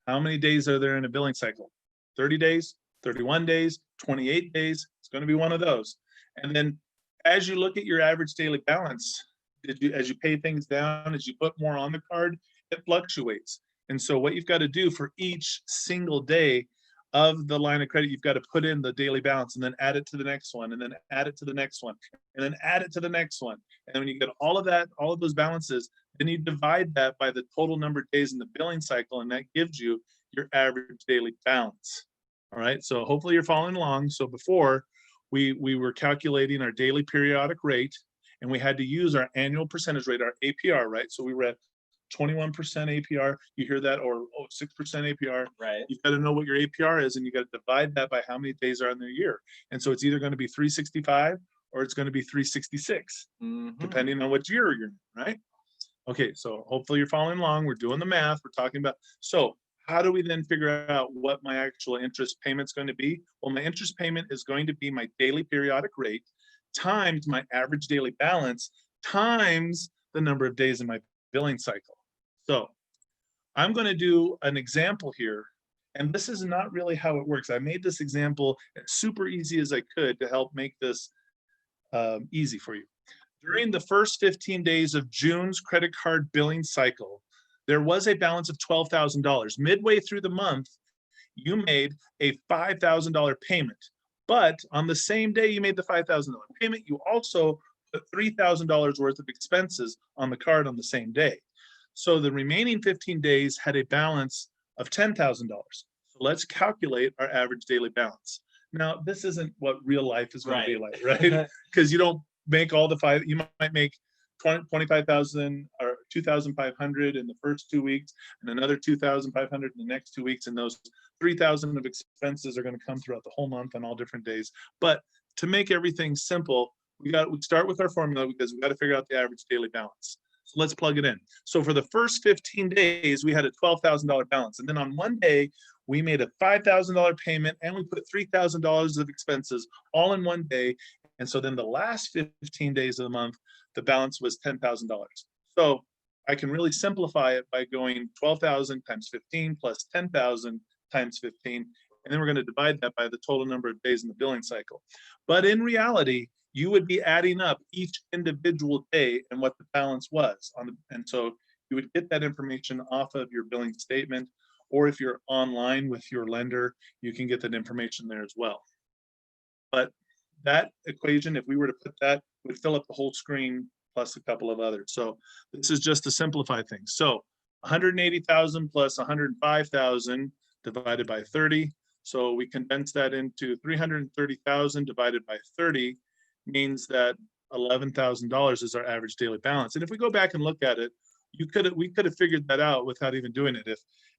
S1: how many days are there in a billing cycle? 30 days, 31 days, 28 days. It's going to be one of those. And then as you look at your average daily balance, as you pay things down, as you put more on the card, it fluctuates. And so what you've got to do for each single day of the line of credit, you've got to put in the daily balance and then add it to the next one, and then add it to the next one, and then add it to the next one. And then when you get all of that, all of those balances, then you divide that by the total number of days in the billing cycle, and that gives you your average daily balance. All right, so hopefully you're following along. So before, we were calculating our daily periodic rate, and we had to use our annual percentage rate, our APR, right? So we were at 21% APR, you hear that, or 6% APR.
S2: Right.
S1: You've got to know what your APR is, and you got to divide that by how many days are in the year. And so it's either going to be 365 or it's going to be 366, depending on what year you're in, right? Okay, so hopefully you're following along. We're doing the math. We're talking about, so how do we then figure out what my actual interest payment's going to be? Well, my interest payment is going to be my daily periodic rate times my average daily balance times the number of days in my billing cycle. So I'm going to do an example here, and this is not really how it works. I made this example as super easy as I could to help make this easy for you. During the first 15 days of June's credit card billing cycle, there was a balance of $12,000. Midway through the month, you made a $5,000 payment. But on the same day you made the $5,000 payment, you also put $3,000 worth of expenses on the card on the same day. So the remaining 15 days had a balance of $10,000. So let's calculate our average daily balance. Now, this isn't what real life is going to be like, right? Because you don't make all the five, you might make 25,000 or 2,500 in the first 2 weeks, and another 2,500 in the next 2 weeks, and those 3,000 of expenses are going to come throughout the whole month on all different days. But to make everything simple, we start with our formula because we got to figure out the average daily balance. So let's plug it in. So for the first 15 days, we had a $12,000 balance. And then on one day, we made a $5,000 payment and we put $3,000 of expenses all in one day. And so then the last 15 days of the month, the balance was $10,000. So I can really simplify it by going 12,000 times 15 plus 10,000 times 15. And then we're going to divide that by the total number of days in the billing cycle. But in reality, you would be adding up each individual day and what the balance was on the, and so you would get that information off of your billing statement, or if you're online with your lender, you can get that information there as well. But that equation, if we were to put that, would fill up the whole screen plus a couple of others. So this is just to simplify things. So 180,000 plus 105,000 divided by 30. So we condense that into 330,000 divided by 30 means that $11,000 is our average daily balance. And if we go back and look at it, we could have figured that out without even doing it.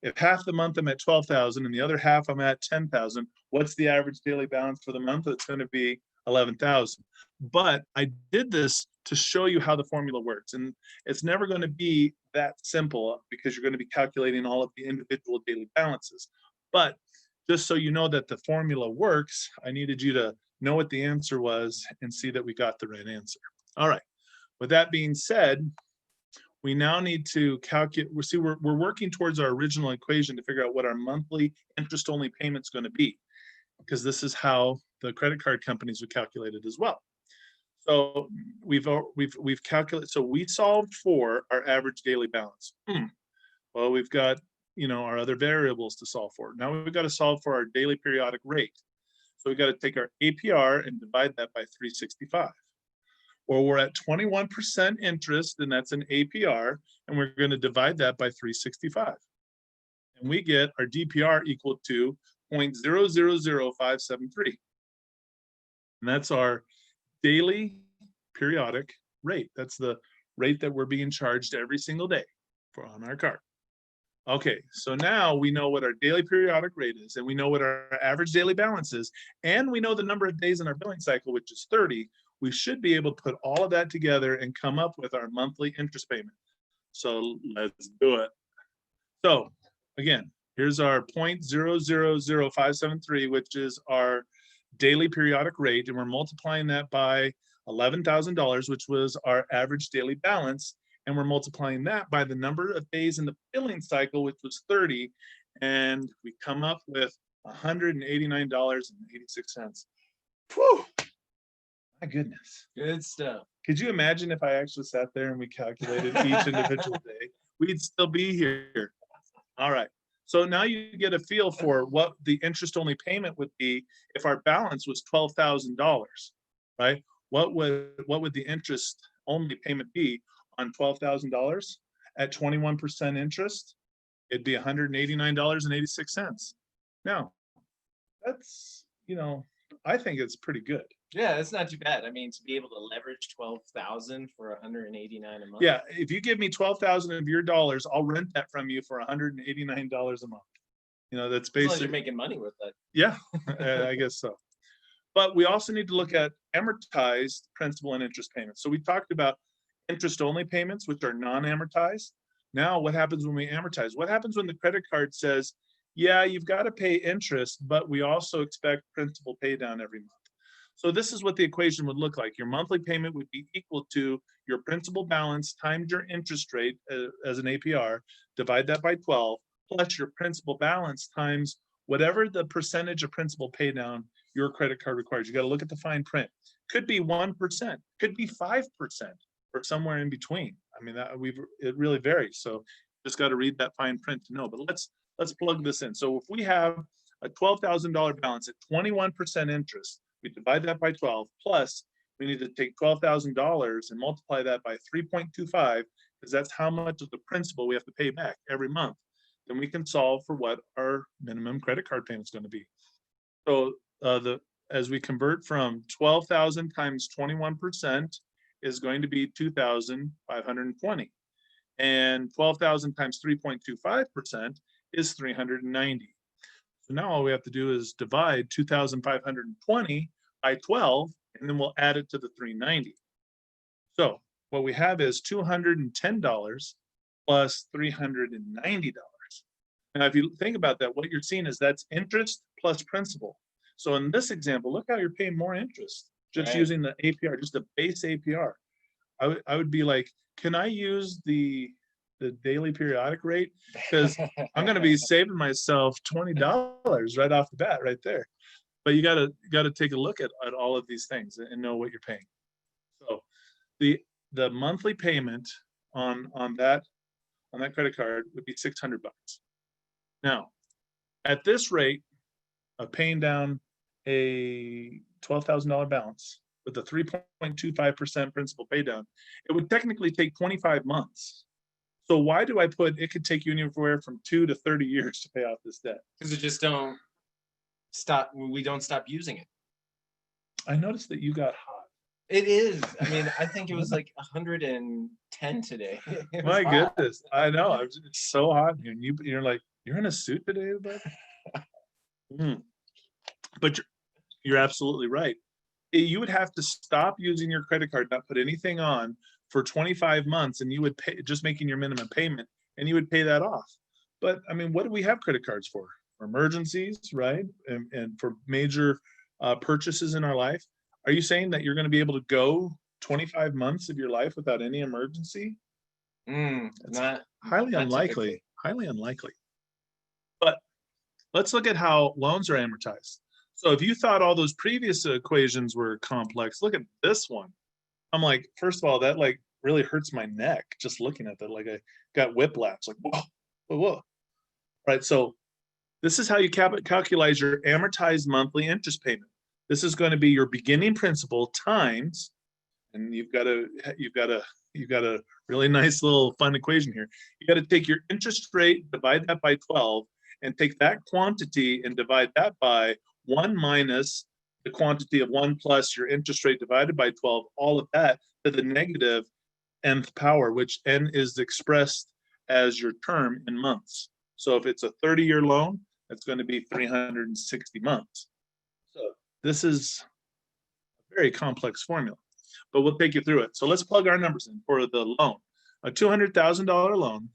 S1: If half the month I'm at 12,000 and the other half I'm at 10,000, what's the average daily balance for the month? It's going to be 11,000. But I did this to show you how the formula works. And it's never going to be that simple because you're going to be calculating all of the individual daily balances. But just so you know that the formula works, I needed you to know what the answer was and see that we got the right answer. All right. With that being said, we now need to calculate, we're working towards our original equation to figure out what our monthly interest-only payment's going to be, because this is how the credit card companies would calculate it as well. So we've calculated, so we solved for our average daily balance. Well, we've got, our other variables to solve for. Now we've got to solve for our daily periodic rate. So we've got to take our APR and divide that by 365. Or we're at 21% interest, and that's an APR, and we're going to divide that by 365. And we get our DPR equal to 0.000573. And that's our daily periodic rate. That's the rate that we're being charged every single day on our card. Okay, so now we know what our daily periodic rate is, and we know what our average daily balance is, and we know the number of days in our billing cycle, which is 30. We should be able to put all of that together and come up with our monthly interest payment. So let's do it. So again, here's our 0.000573, which is our daily periodic rate, and we're multiplying that by $11,000, which was our average daily balance, and we're multiplying that by the number of days in the billing cycle, which was 30, and we come up with $189.86. Whew. My goodness.
S2: Good stuff.
S1: Could you imagine if I actually sat there and we calculated each individual day? We'd still be here. All right. So now you get a feel for what the interest-only payment would be if our balance was $12,000, right? What would the interest-only payment be on $12,000 at 21% interest? It'd be $189.86. Now, that's, I think it's pretty good.
S2: Yeah, it's not too bad. I mean, to be able to leverage 12,000 for 189 a month.
S1: Yeah, if you give me 12,000 of your dollars, I'll rent that from you for $189 a month. That's basically. As long as
S2: you're making money with that.
S1: Yeah, I guess so. But we also need to look at amortized principal and interest payments. So we talked about interest-only payments, which are non-amortized. Now, what happens when we amortize? What happens when the credit card says, yeah, you've got to pay interest, but we also expect principal pay down every month? So this is what the equation would look like. Your monthly payment would be equal to your principal balance times your interest rate as an APR, divide that by 12, plus your principal balance times whatever the percentage of principal pay down your credit card requires. You got to look at the fine print. Could be 1%, could be 5%, or somewhere in between. I mean, it really varies. So just got to read that fine print to know. But let's plug this in. So if we have a $12,000 balance at 21% interest, we divide that by 12, plus we need to take $12,000 and multiply that by 3.25, because that's how much of the principal we have to pay back every month. Then we can solve for what our minimum credit card payment is going to be. So as we convert from 12,000 times 21% is going to be 2,520. And 12,000 times 3.25% is 390. So now all we have to do is divide 2,520 by 12, and then we'll add it to the 390. So what we have is $210 plus $390. Now, if you think about that, what you're seeing is that's interest plus principal. So in this example, look how you're paying more interest just
S2: Right.
S1: using the APR, just the base APR. I would be like, can I use the daily periodic rate? Because I'm going to be saving myself $20 right off the bat, right there. But you gotta take a look at all of these things and know what you're paying. So the monthly payment on that credit card would be $600. Now, at this rate of paying down a $12,000 balance with a 3.25% principal pay down, it would technically take 25 months. So why do I put it could take you anywhere from 2 to 30 years to pay off this debt?
S2: Because it just don't stop. We don't stop using it.
S1: I noticed that you got hot.
S2: It is. I mean, I think it was like 110 today. It was
S1: My
S2: hot.
S1: goodness, I know. It's so hot here, and you're like, you're in a suit today, bud. But you're absolutely right. You would have to stop using your credit card, not put anything on for 25 months, and you would pay just making your minimum payment, and you would pay that off. But I mean, what do we have credit cards for? For emergencies, right? And for major purchases in our life. Are you saying that you're going to be able to go 25 months of your life without any emergency?
S2: Not
S1: Highly
S2: not
S1: unlikely.
S2: typically.
S1: Highly unlikely. But let's look at how loans are amortized. So if you thought all those previous equations were complex, look at this one. I'm like, first of all, that like really hurts my neck just looking at that. Like I got whiplash. Like whoa, whoa, whoa. Right. So this is how you calculate your amortized monthly interest payment. This is going to be your beginning principal times, and you've got a really nice little fun equation here. You got to take your interest rate, divide that by 12, and take that quantity and divide that by 1 minus the quantity of 1 plus your interest rate divided by 12, all of that to the negative nth power, which n is expressed as your term in months. So if it's a 30-year loan, that's going to be 360 months. So this is a very complex formula, but we'll take you through it. So let's plug our numbers in for the loan. A $200,000 loan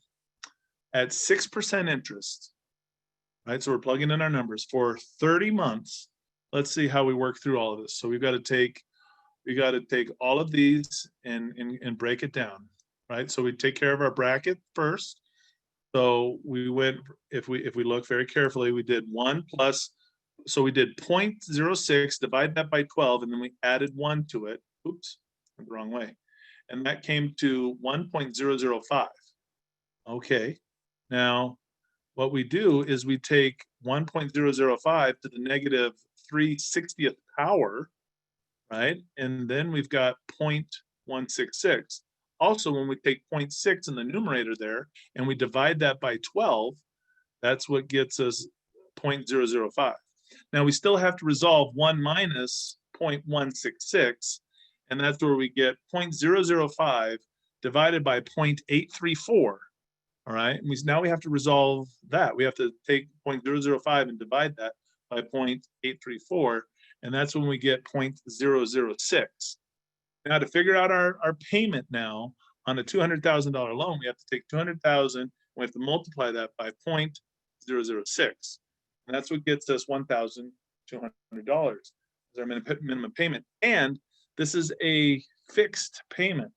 S1: at 6% interest, right? So we're plugging in our numbers for 30 months. Let's see how we work through all of this. So we've got to take all of these and break it down, right? So we take care of our bracket first. So we went, if we look very carefully, we did 1 plus, so we did 0.06, divide that by 12, and then we added 1 to it. Oops, went the wrong way. And that came to 1.005. Okay, now what we do is we take 1.005 to the negative 3/60th power, right? And then we've got 0.166. Also, when we take 0.6 in the numerator there and we divide that by 12, that's what gets us 0.005. Now we still have to resolve 1 minus 0.166, and that's where we get 0.005 divided by 0.834. All right, and now we have to resolve that. We have to take 0.005 and divide that by 0.834, and that's when we get 0.006. Now to figure out our payment now on a $200,000 loan, we have to take 200,000, we have to multiply that by 0.006. And that's what gets us $1,200 as our minimum payment. And this is a fixed payment.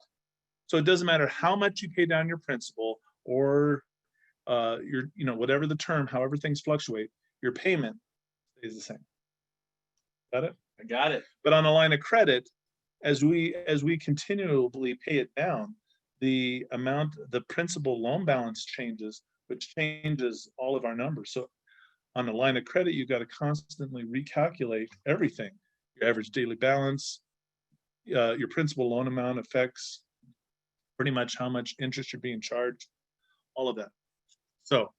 S1: So it doesn't matter how much you pay down your principal or your, whatever the term, however things fluctuate, your payment stays the same. Got it?
S2: I got it.
S1: But on a line of credit, as we continually pay it down, the principal loan balance changes, which changes all of our numbers. So on a line of credit, you've got to constantly recalculate everything. Your average daily balance, your principal loan amount affects pretty much how much interest you're being charged, all of that. So,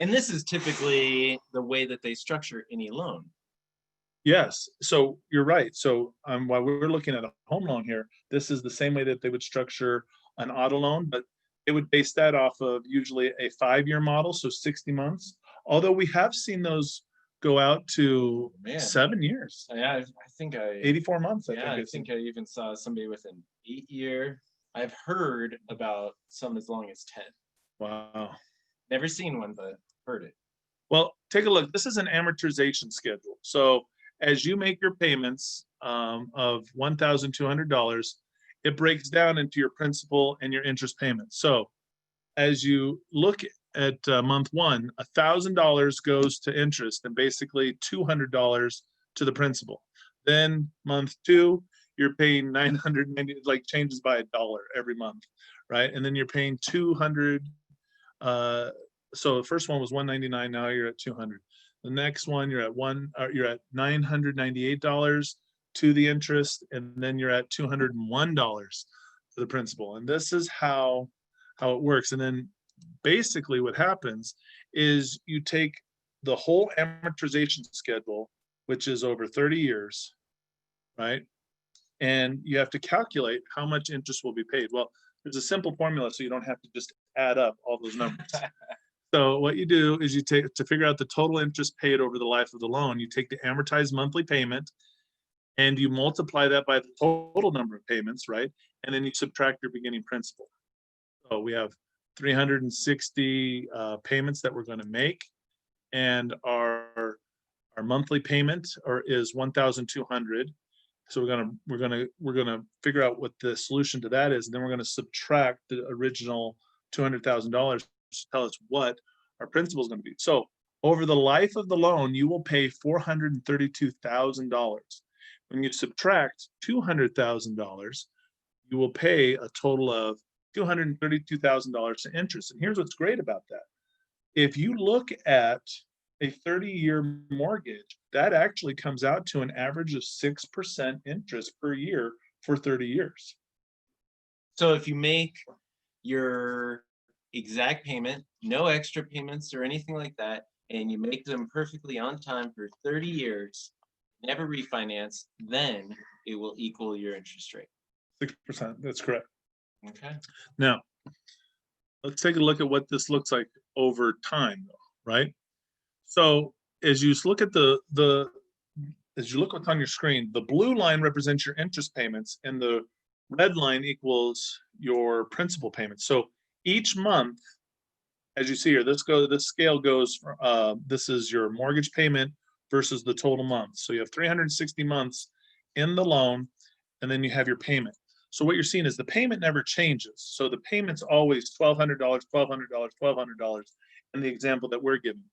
S2: and this is typically the way that they structure any loan.
S1: Yes, so you're right. So while we're looking at a home loan here, this is the same way that they would structure an auto loan, but they would base that off of usually a 5-year model, so 60 months. Although we have seen those go out to 7 years.
S2: Yeah, I think
S1: 84 months.
S2: I think I even saw somebody with an 8-year. I've heard about some as long as 10.
S1: Wow.
S2: Never seen one, but heard it.
S1: Well, take a look. This is an amortization schedule. So as you make your payments of $1,200, it breaks down into your principal and your interest payments. So as you look at month one, $1,000 goes to interest and basically $200 to the principal. Then month two, you're paying 990, like changes by $1 every month, right? And then you're paying 200. So the first one was 199. Now you're at 200. The next one you're at $998 to the interest, and then you're at $201 to the principal. And this is how it works. And then basically what happens is you take the whole amortization schedule, which is over 30 years, right? And you have to calculate how much interest will be paid. Well, there's a simple formula so you don't have to just add up all those numbers. So what you do is you take, to figure out the total interest paid over the life of the loan, you take the amortized monthly payment and you multiply that by the total number of payments, right? And then you subtract your beginning principal. So we have 360 payments that we're going to make, and our monthly payment is 1,200. So we're gonna figure out what the solution to that is, and then we're gonna subtract the original $200,000 to tell us what our principal is going to be. So over the life of the loan, you will pay $432,000. When you subtract $200,000, you will pay a total of $232,000 to interest. And here's what's great about that. If you look at a 30-year mortgage, that actually comes out to an average of 6% interest per year for 30 years.
S2: So if you make your exact payment, no extra payments or anything like that, and you make them perfectly on time for 30 years, never refinance, then it will equal your interest rate.
S1: 6%, that's correct.
S2: Okay.
S1: Now, let's take a look at what this looks like over time, right? So as you look at as you look what's on your screen, the blue line represents your interest payments and the red line equals your principal payments. So each month, as you see here, this scale goes, this is your mortgage payment versus the total months. So you have 360 months in the loan, and then you have your payment. So what you're seeing is the payment never changes. So the payment's always $1,200, $1,200, $1,200 in the example that we're giving.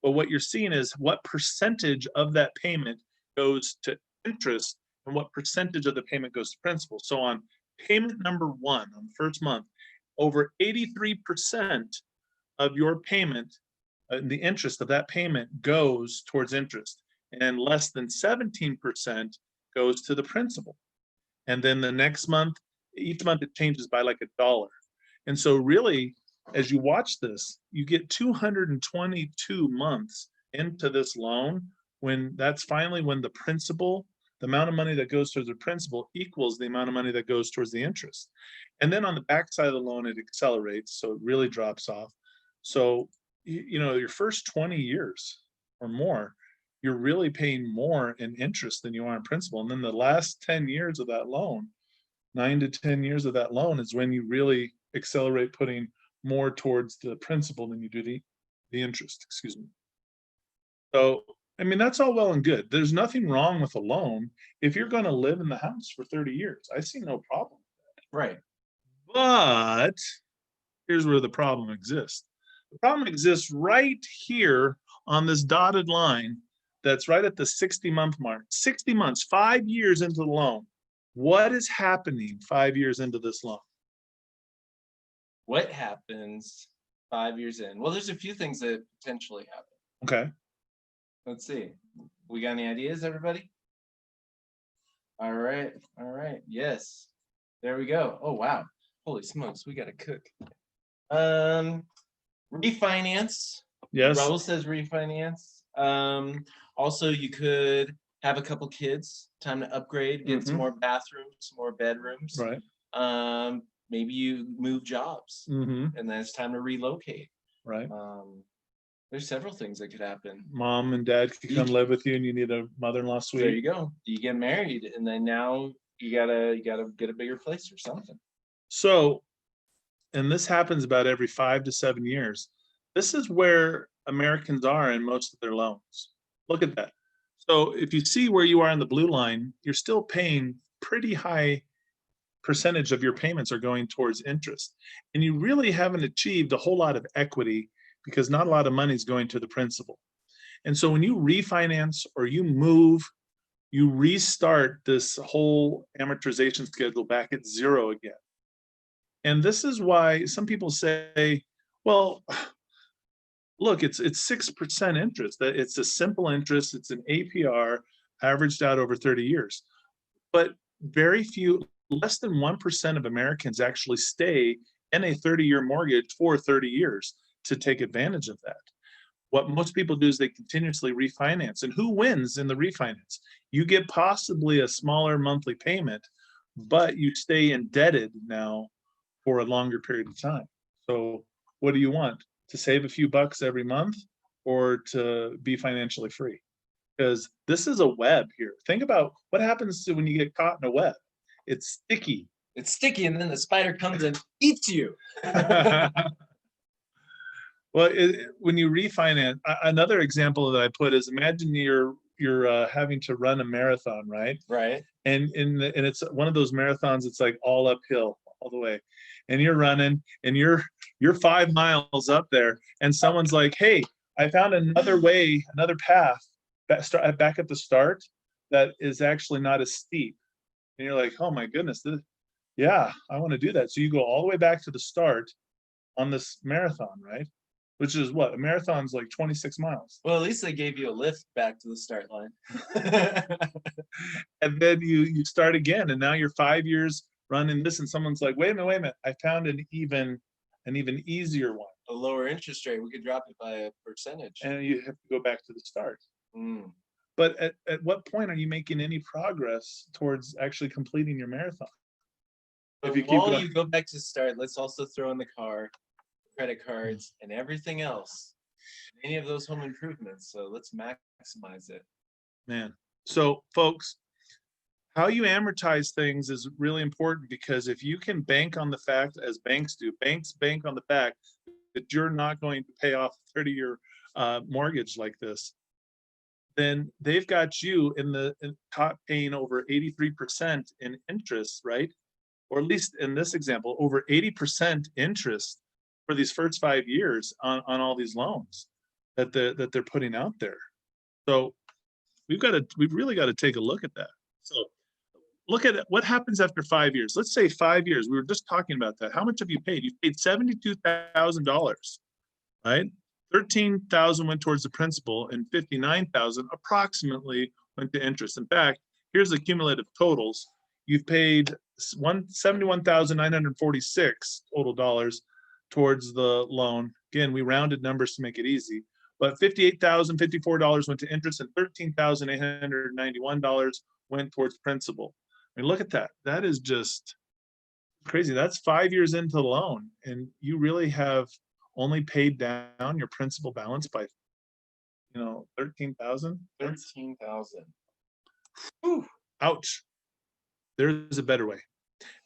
S1: But what you're seeing is what percentage of that payment goes to interest and what percentage of the payment goes to principal. So on payment number one, on the first month, over 83% of your payment, the interest of that payment goes towards interest, and less than 17% goes to the principal. And then the next month, each month it changes by like $1. And so really, as you watch this, you get 222 months into this loan when that's finally when the principal, the amount of money that goes towards the principal equals the amount of money that goes towards the interest. And then on the back side of the loan, it accelerates, so it really drops off. So, you know, your first 20 years or more, you're really paying more in interest than you are in principal. And then the last 10 years of that loan, 9 to 10 years of that loan is when you really accelerate putting more towards the principal than you do the interest, excuse me. So, I mean, that's all well and good. There's nothing wrong with a loan if you're going to live in the house for 30 years. I see no problem with that.
S2: Right.
S1: But here's where the problem exists. The problem exists right here on this dotted line that's right at the 60-month mark. 60 months, 5 years into the loan. What is happening 5 years into this loan?
S2: What happens 5 years in? Well, there's a few things that potentially happen.
S1: Okay.
S2: Let's see. We got any ideas, everybody? All right. All right. Yes. There we go. Oh, wow. Holy smokes. We got to cook. Refinance.
S1: Yes.
S2: Raul says refinance. Also, you could have a couple kids. Time to upgrade, get some more bathrooms, some more bedrooms.
S1: Right.
S2: Maybe you move jobs, and then it's time to relocate.
S1: Right.
S2: There's several things that could happen.
S1: Mom and dad could come live with you, and you need a mother-in-law suite.
S2: There you go. You get married, and then now you gotta get a bigger place or something.
S1: So, and this happens about every 5 to 7 years. This is where Americans are in most of their loans. Look at that. So if you see where you are in the blue line, you're still paying pretty high percentage of your payments are going towards interest. And you really haven't achieved a whole lot of equity because not a lot of money is going to the principal. And so when you refinance or you move, you restart this whole amortization schedule back at zero again. And this is why some people say, well, look, it's 6% interest. It's a simple interest. It's an APR averaged out over 30 years. But very few, less than 1% of Americans actually stay in a 30-year mortgage for 30 years to take advantage of that. What most people do is they continuously refinance. And who wins in the refinance? You get possibly a smaller monthly payment, but you stay indebted now for a longer period of time. So what do you want? To save a few bucks every month or to be financially free? Because this is a web here. Think about what happens to when you get caught in a web. It's sticky.
S2: It's sticky, and then the spider comes and eats you.
S1: Well, when you refinance, another example that I put is imagine you're having to run a marathon, right?
S2: Right.
S1: And it's one of those marathons. It's like all uphill all the way, and you're running, and you're 5 miles up there, and someone's like, "Hey, I found another way, another path back at the start that is actually not as steep." And you're like, "Oh my goodness, yeah, I want to do that." So you go all the way back to the start on this marathon, right? Which is what? A marathon's like 26 miles.
S2: Well, at least they gave you a lift back to the start line.
S1: And then you start again, and now you're 5 years running this, and someone's like, wait a minute, I found an even easier one.
S2: A lower interest rate, we could drop it by a percentage.
S1: And you have to go back to the start.
S2: Mm.
S1: But at what point are you making any progress towards actually completing your marathon?
S2: But while you go back to the start, let's also throw in the car, credit cards, and everything else. Any of those home improvements. So let's maximize it.
S1: Man. So folks, how you amortize things is really important, because if you can bank on the fact, as banks do, banks bank on the fact that you're not going to pay off a 30-year mortgage like this, then they've got you in the top paying over 83% in interest, right? Or at least in this example, over 80% interest for these first 5 years on all these loans that they're putting out there. So we've really got to take a look at that. So look at what happens after 5 years. Let's say 5 years. We were just talking about that. How much have you paid? You've paid $72,000, right? 13,000 went towards the principal, and 59,000 approximately went to interest. In fact, here's the cumulative totals. You've paid 71,946 total dollars towards the loan. Again, we rounded numbers to make it easy, but $58,054 went to interest, and $13,891 went towards principal. I mean, look at that. That is just crazy. That's 5 years into the loan, and you really have only paid down your principal balance by, 13,000.
S2: 13,000.
S1: Ouch. There's a better way.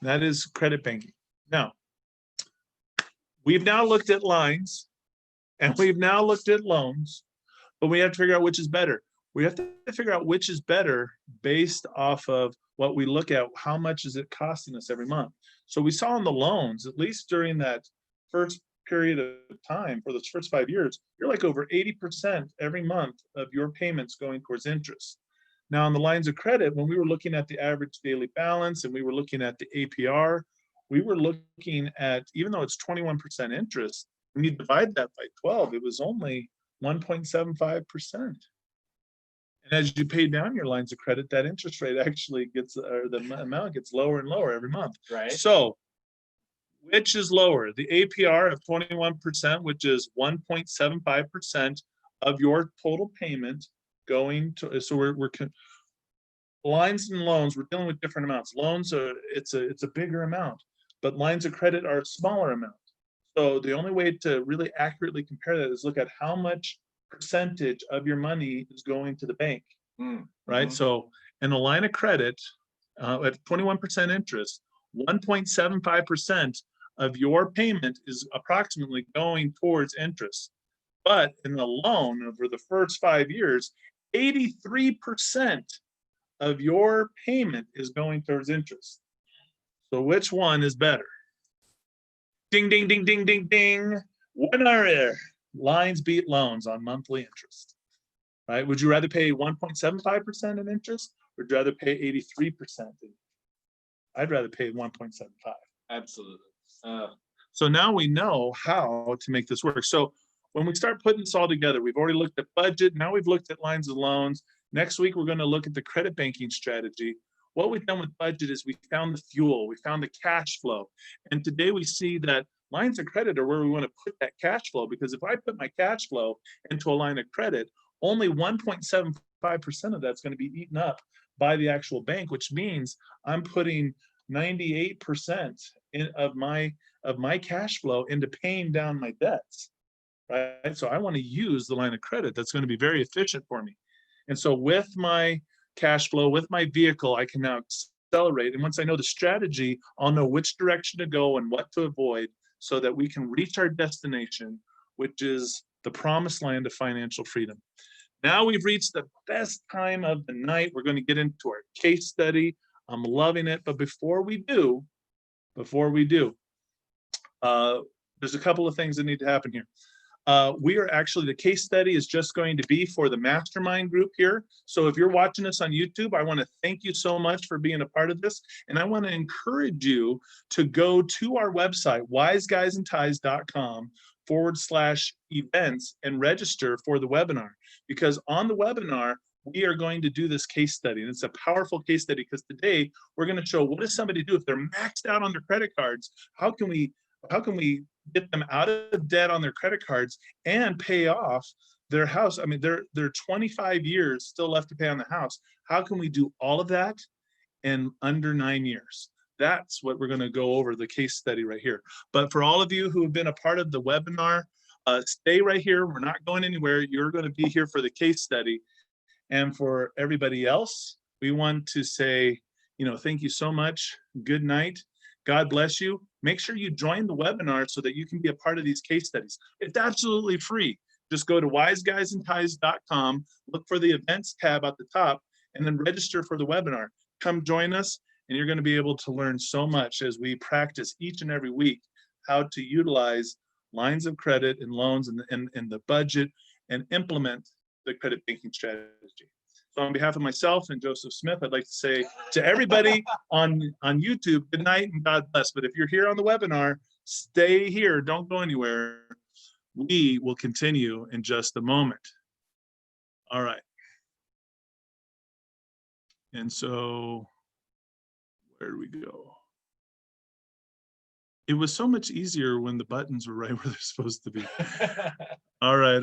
S1: And that is credit banking. Now, we've now looked at lines, and we've now looked at loans, but we have to figure out which is better. We have to figure out which is better based off of what we look at. How much is it costing us every month? So we saw in the loans, at least during that first period of time for those first 5 years, you're like over 80% every month of your payments going towards interest. Now, on the lines of credit, when we were looking at the average daily balance and we were looking at the APR, we were looking at, even though it's 21% interest, when you divide that by 12, it was only 1.75%. And as you pay down your lines of credit, that interest rate actually gets, or the amount gets lower and lower every month.
S2: Right.
S1: So which is lower? The APR of 21%, which is 1.75% of your total payment going to, so we're lines and loans, we're dealing with different amounts. Loans are, it's a bigger amount, but lines of credit are a smaller amount. So the only way to really accurately compare that is look at how much percentage of your money is going to the bank, right? So in a line of credit at 21% interest, 1.75% of your payment is approximately going towards interest. But in the loan over the first 5 years, 83% of your payment is going towards interest. So which one is better? Ding, ding, ding, ding, ding, ding. Winner. Lines beat loans on monthly interest. Right? Would you rather pay 1.75% in interest, or would you rather pay 83%? I'd rather pay 1.75.
S2: Absolutely.
S1: So now we know how to make this work. So when we start putting this all together, we've already looked at budget. Now we've looked at lines of loans. Next week, we're going to look at the credit banking strategy. What we've done with budget is we found the fuel, we found the cash flow. And today we see that lines of credit are where we want to put that cash flow, because if I put my cash flow into a line of credit, only 1.75% of that's going to be eaten up by the actual bank, which means I'm putting 98% of my cash flow into paying down my debts, right? So I want to use the line of credit. That's going to be very efficient for me. And so with my cash flow, with my vehicle, I can now accelerate. And once I know the strategy, I'll know which direction to go and what to avoid so that we can reach our destination, which is the promised land of financial freedom. Now we've reached the best time of the night. We're going to get into our case study. I'm loving it. But before we do, there's a couple of things that need to happen here. The case study is just going to be for the mastermind group here. So if you're watching us on YouTube, I want to thank you so much for being a part of this. And I want to encourage you to go to our website, wiseguysandties.com/events, and register for the webinar. Because on the webinar, we are going to do this case study. And it's a powerful case study because today we're going to show what does somebody do if they're maxed out on their credit cards? How can we get them out of debt on their credit cards and pay off their house? I mean, they're 25 years still left to pay on the house. How can we do all of that in under 9 years? That's what we're going to go over, the case study right here. But for all of you who have been a part of the webinar, stay right here. We're not going anywhere. You're going to be here for the case study. And for everybody else, we want to say, thank you so much. Good night. God bless you. Make sure you join the webinar so that you can be a part of these case studies. It's absolutely free. Just go to wiseguysandties.com, look for the events tab at the top, and then register for the webinar. Come join us, and you're going to be able to learn so much as we practice each and every week how to utilize lines of credit and loans and the budget and implement the credit banking strategy. So on behalf of myself and Joseph Smith, I'd like to say to everybody on YouTube, good night and God bless. But if you're here on the webinar, stay here. Don't go anywhere. We will continue in just a moment. All right. And so where do we go? It was so much easier when the buttons were right where they're supposed to be. All right.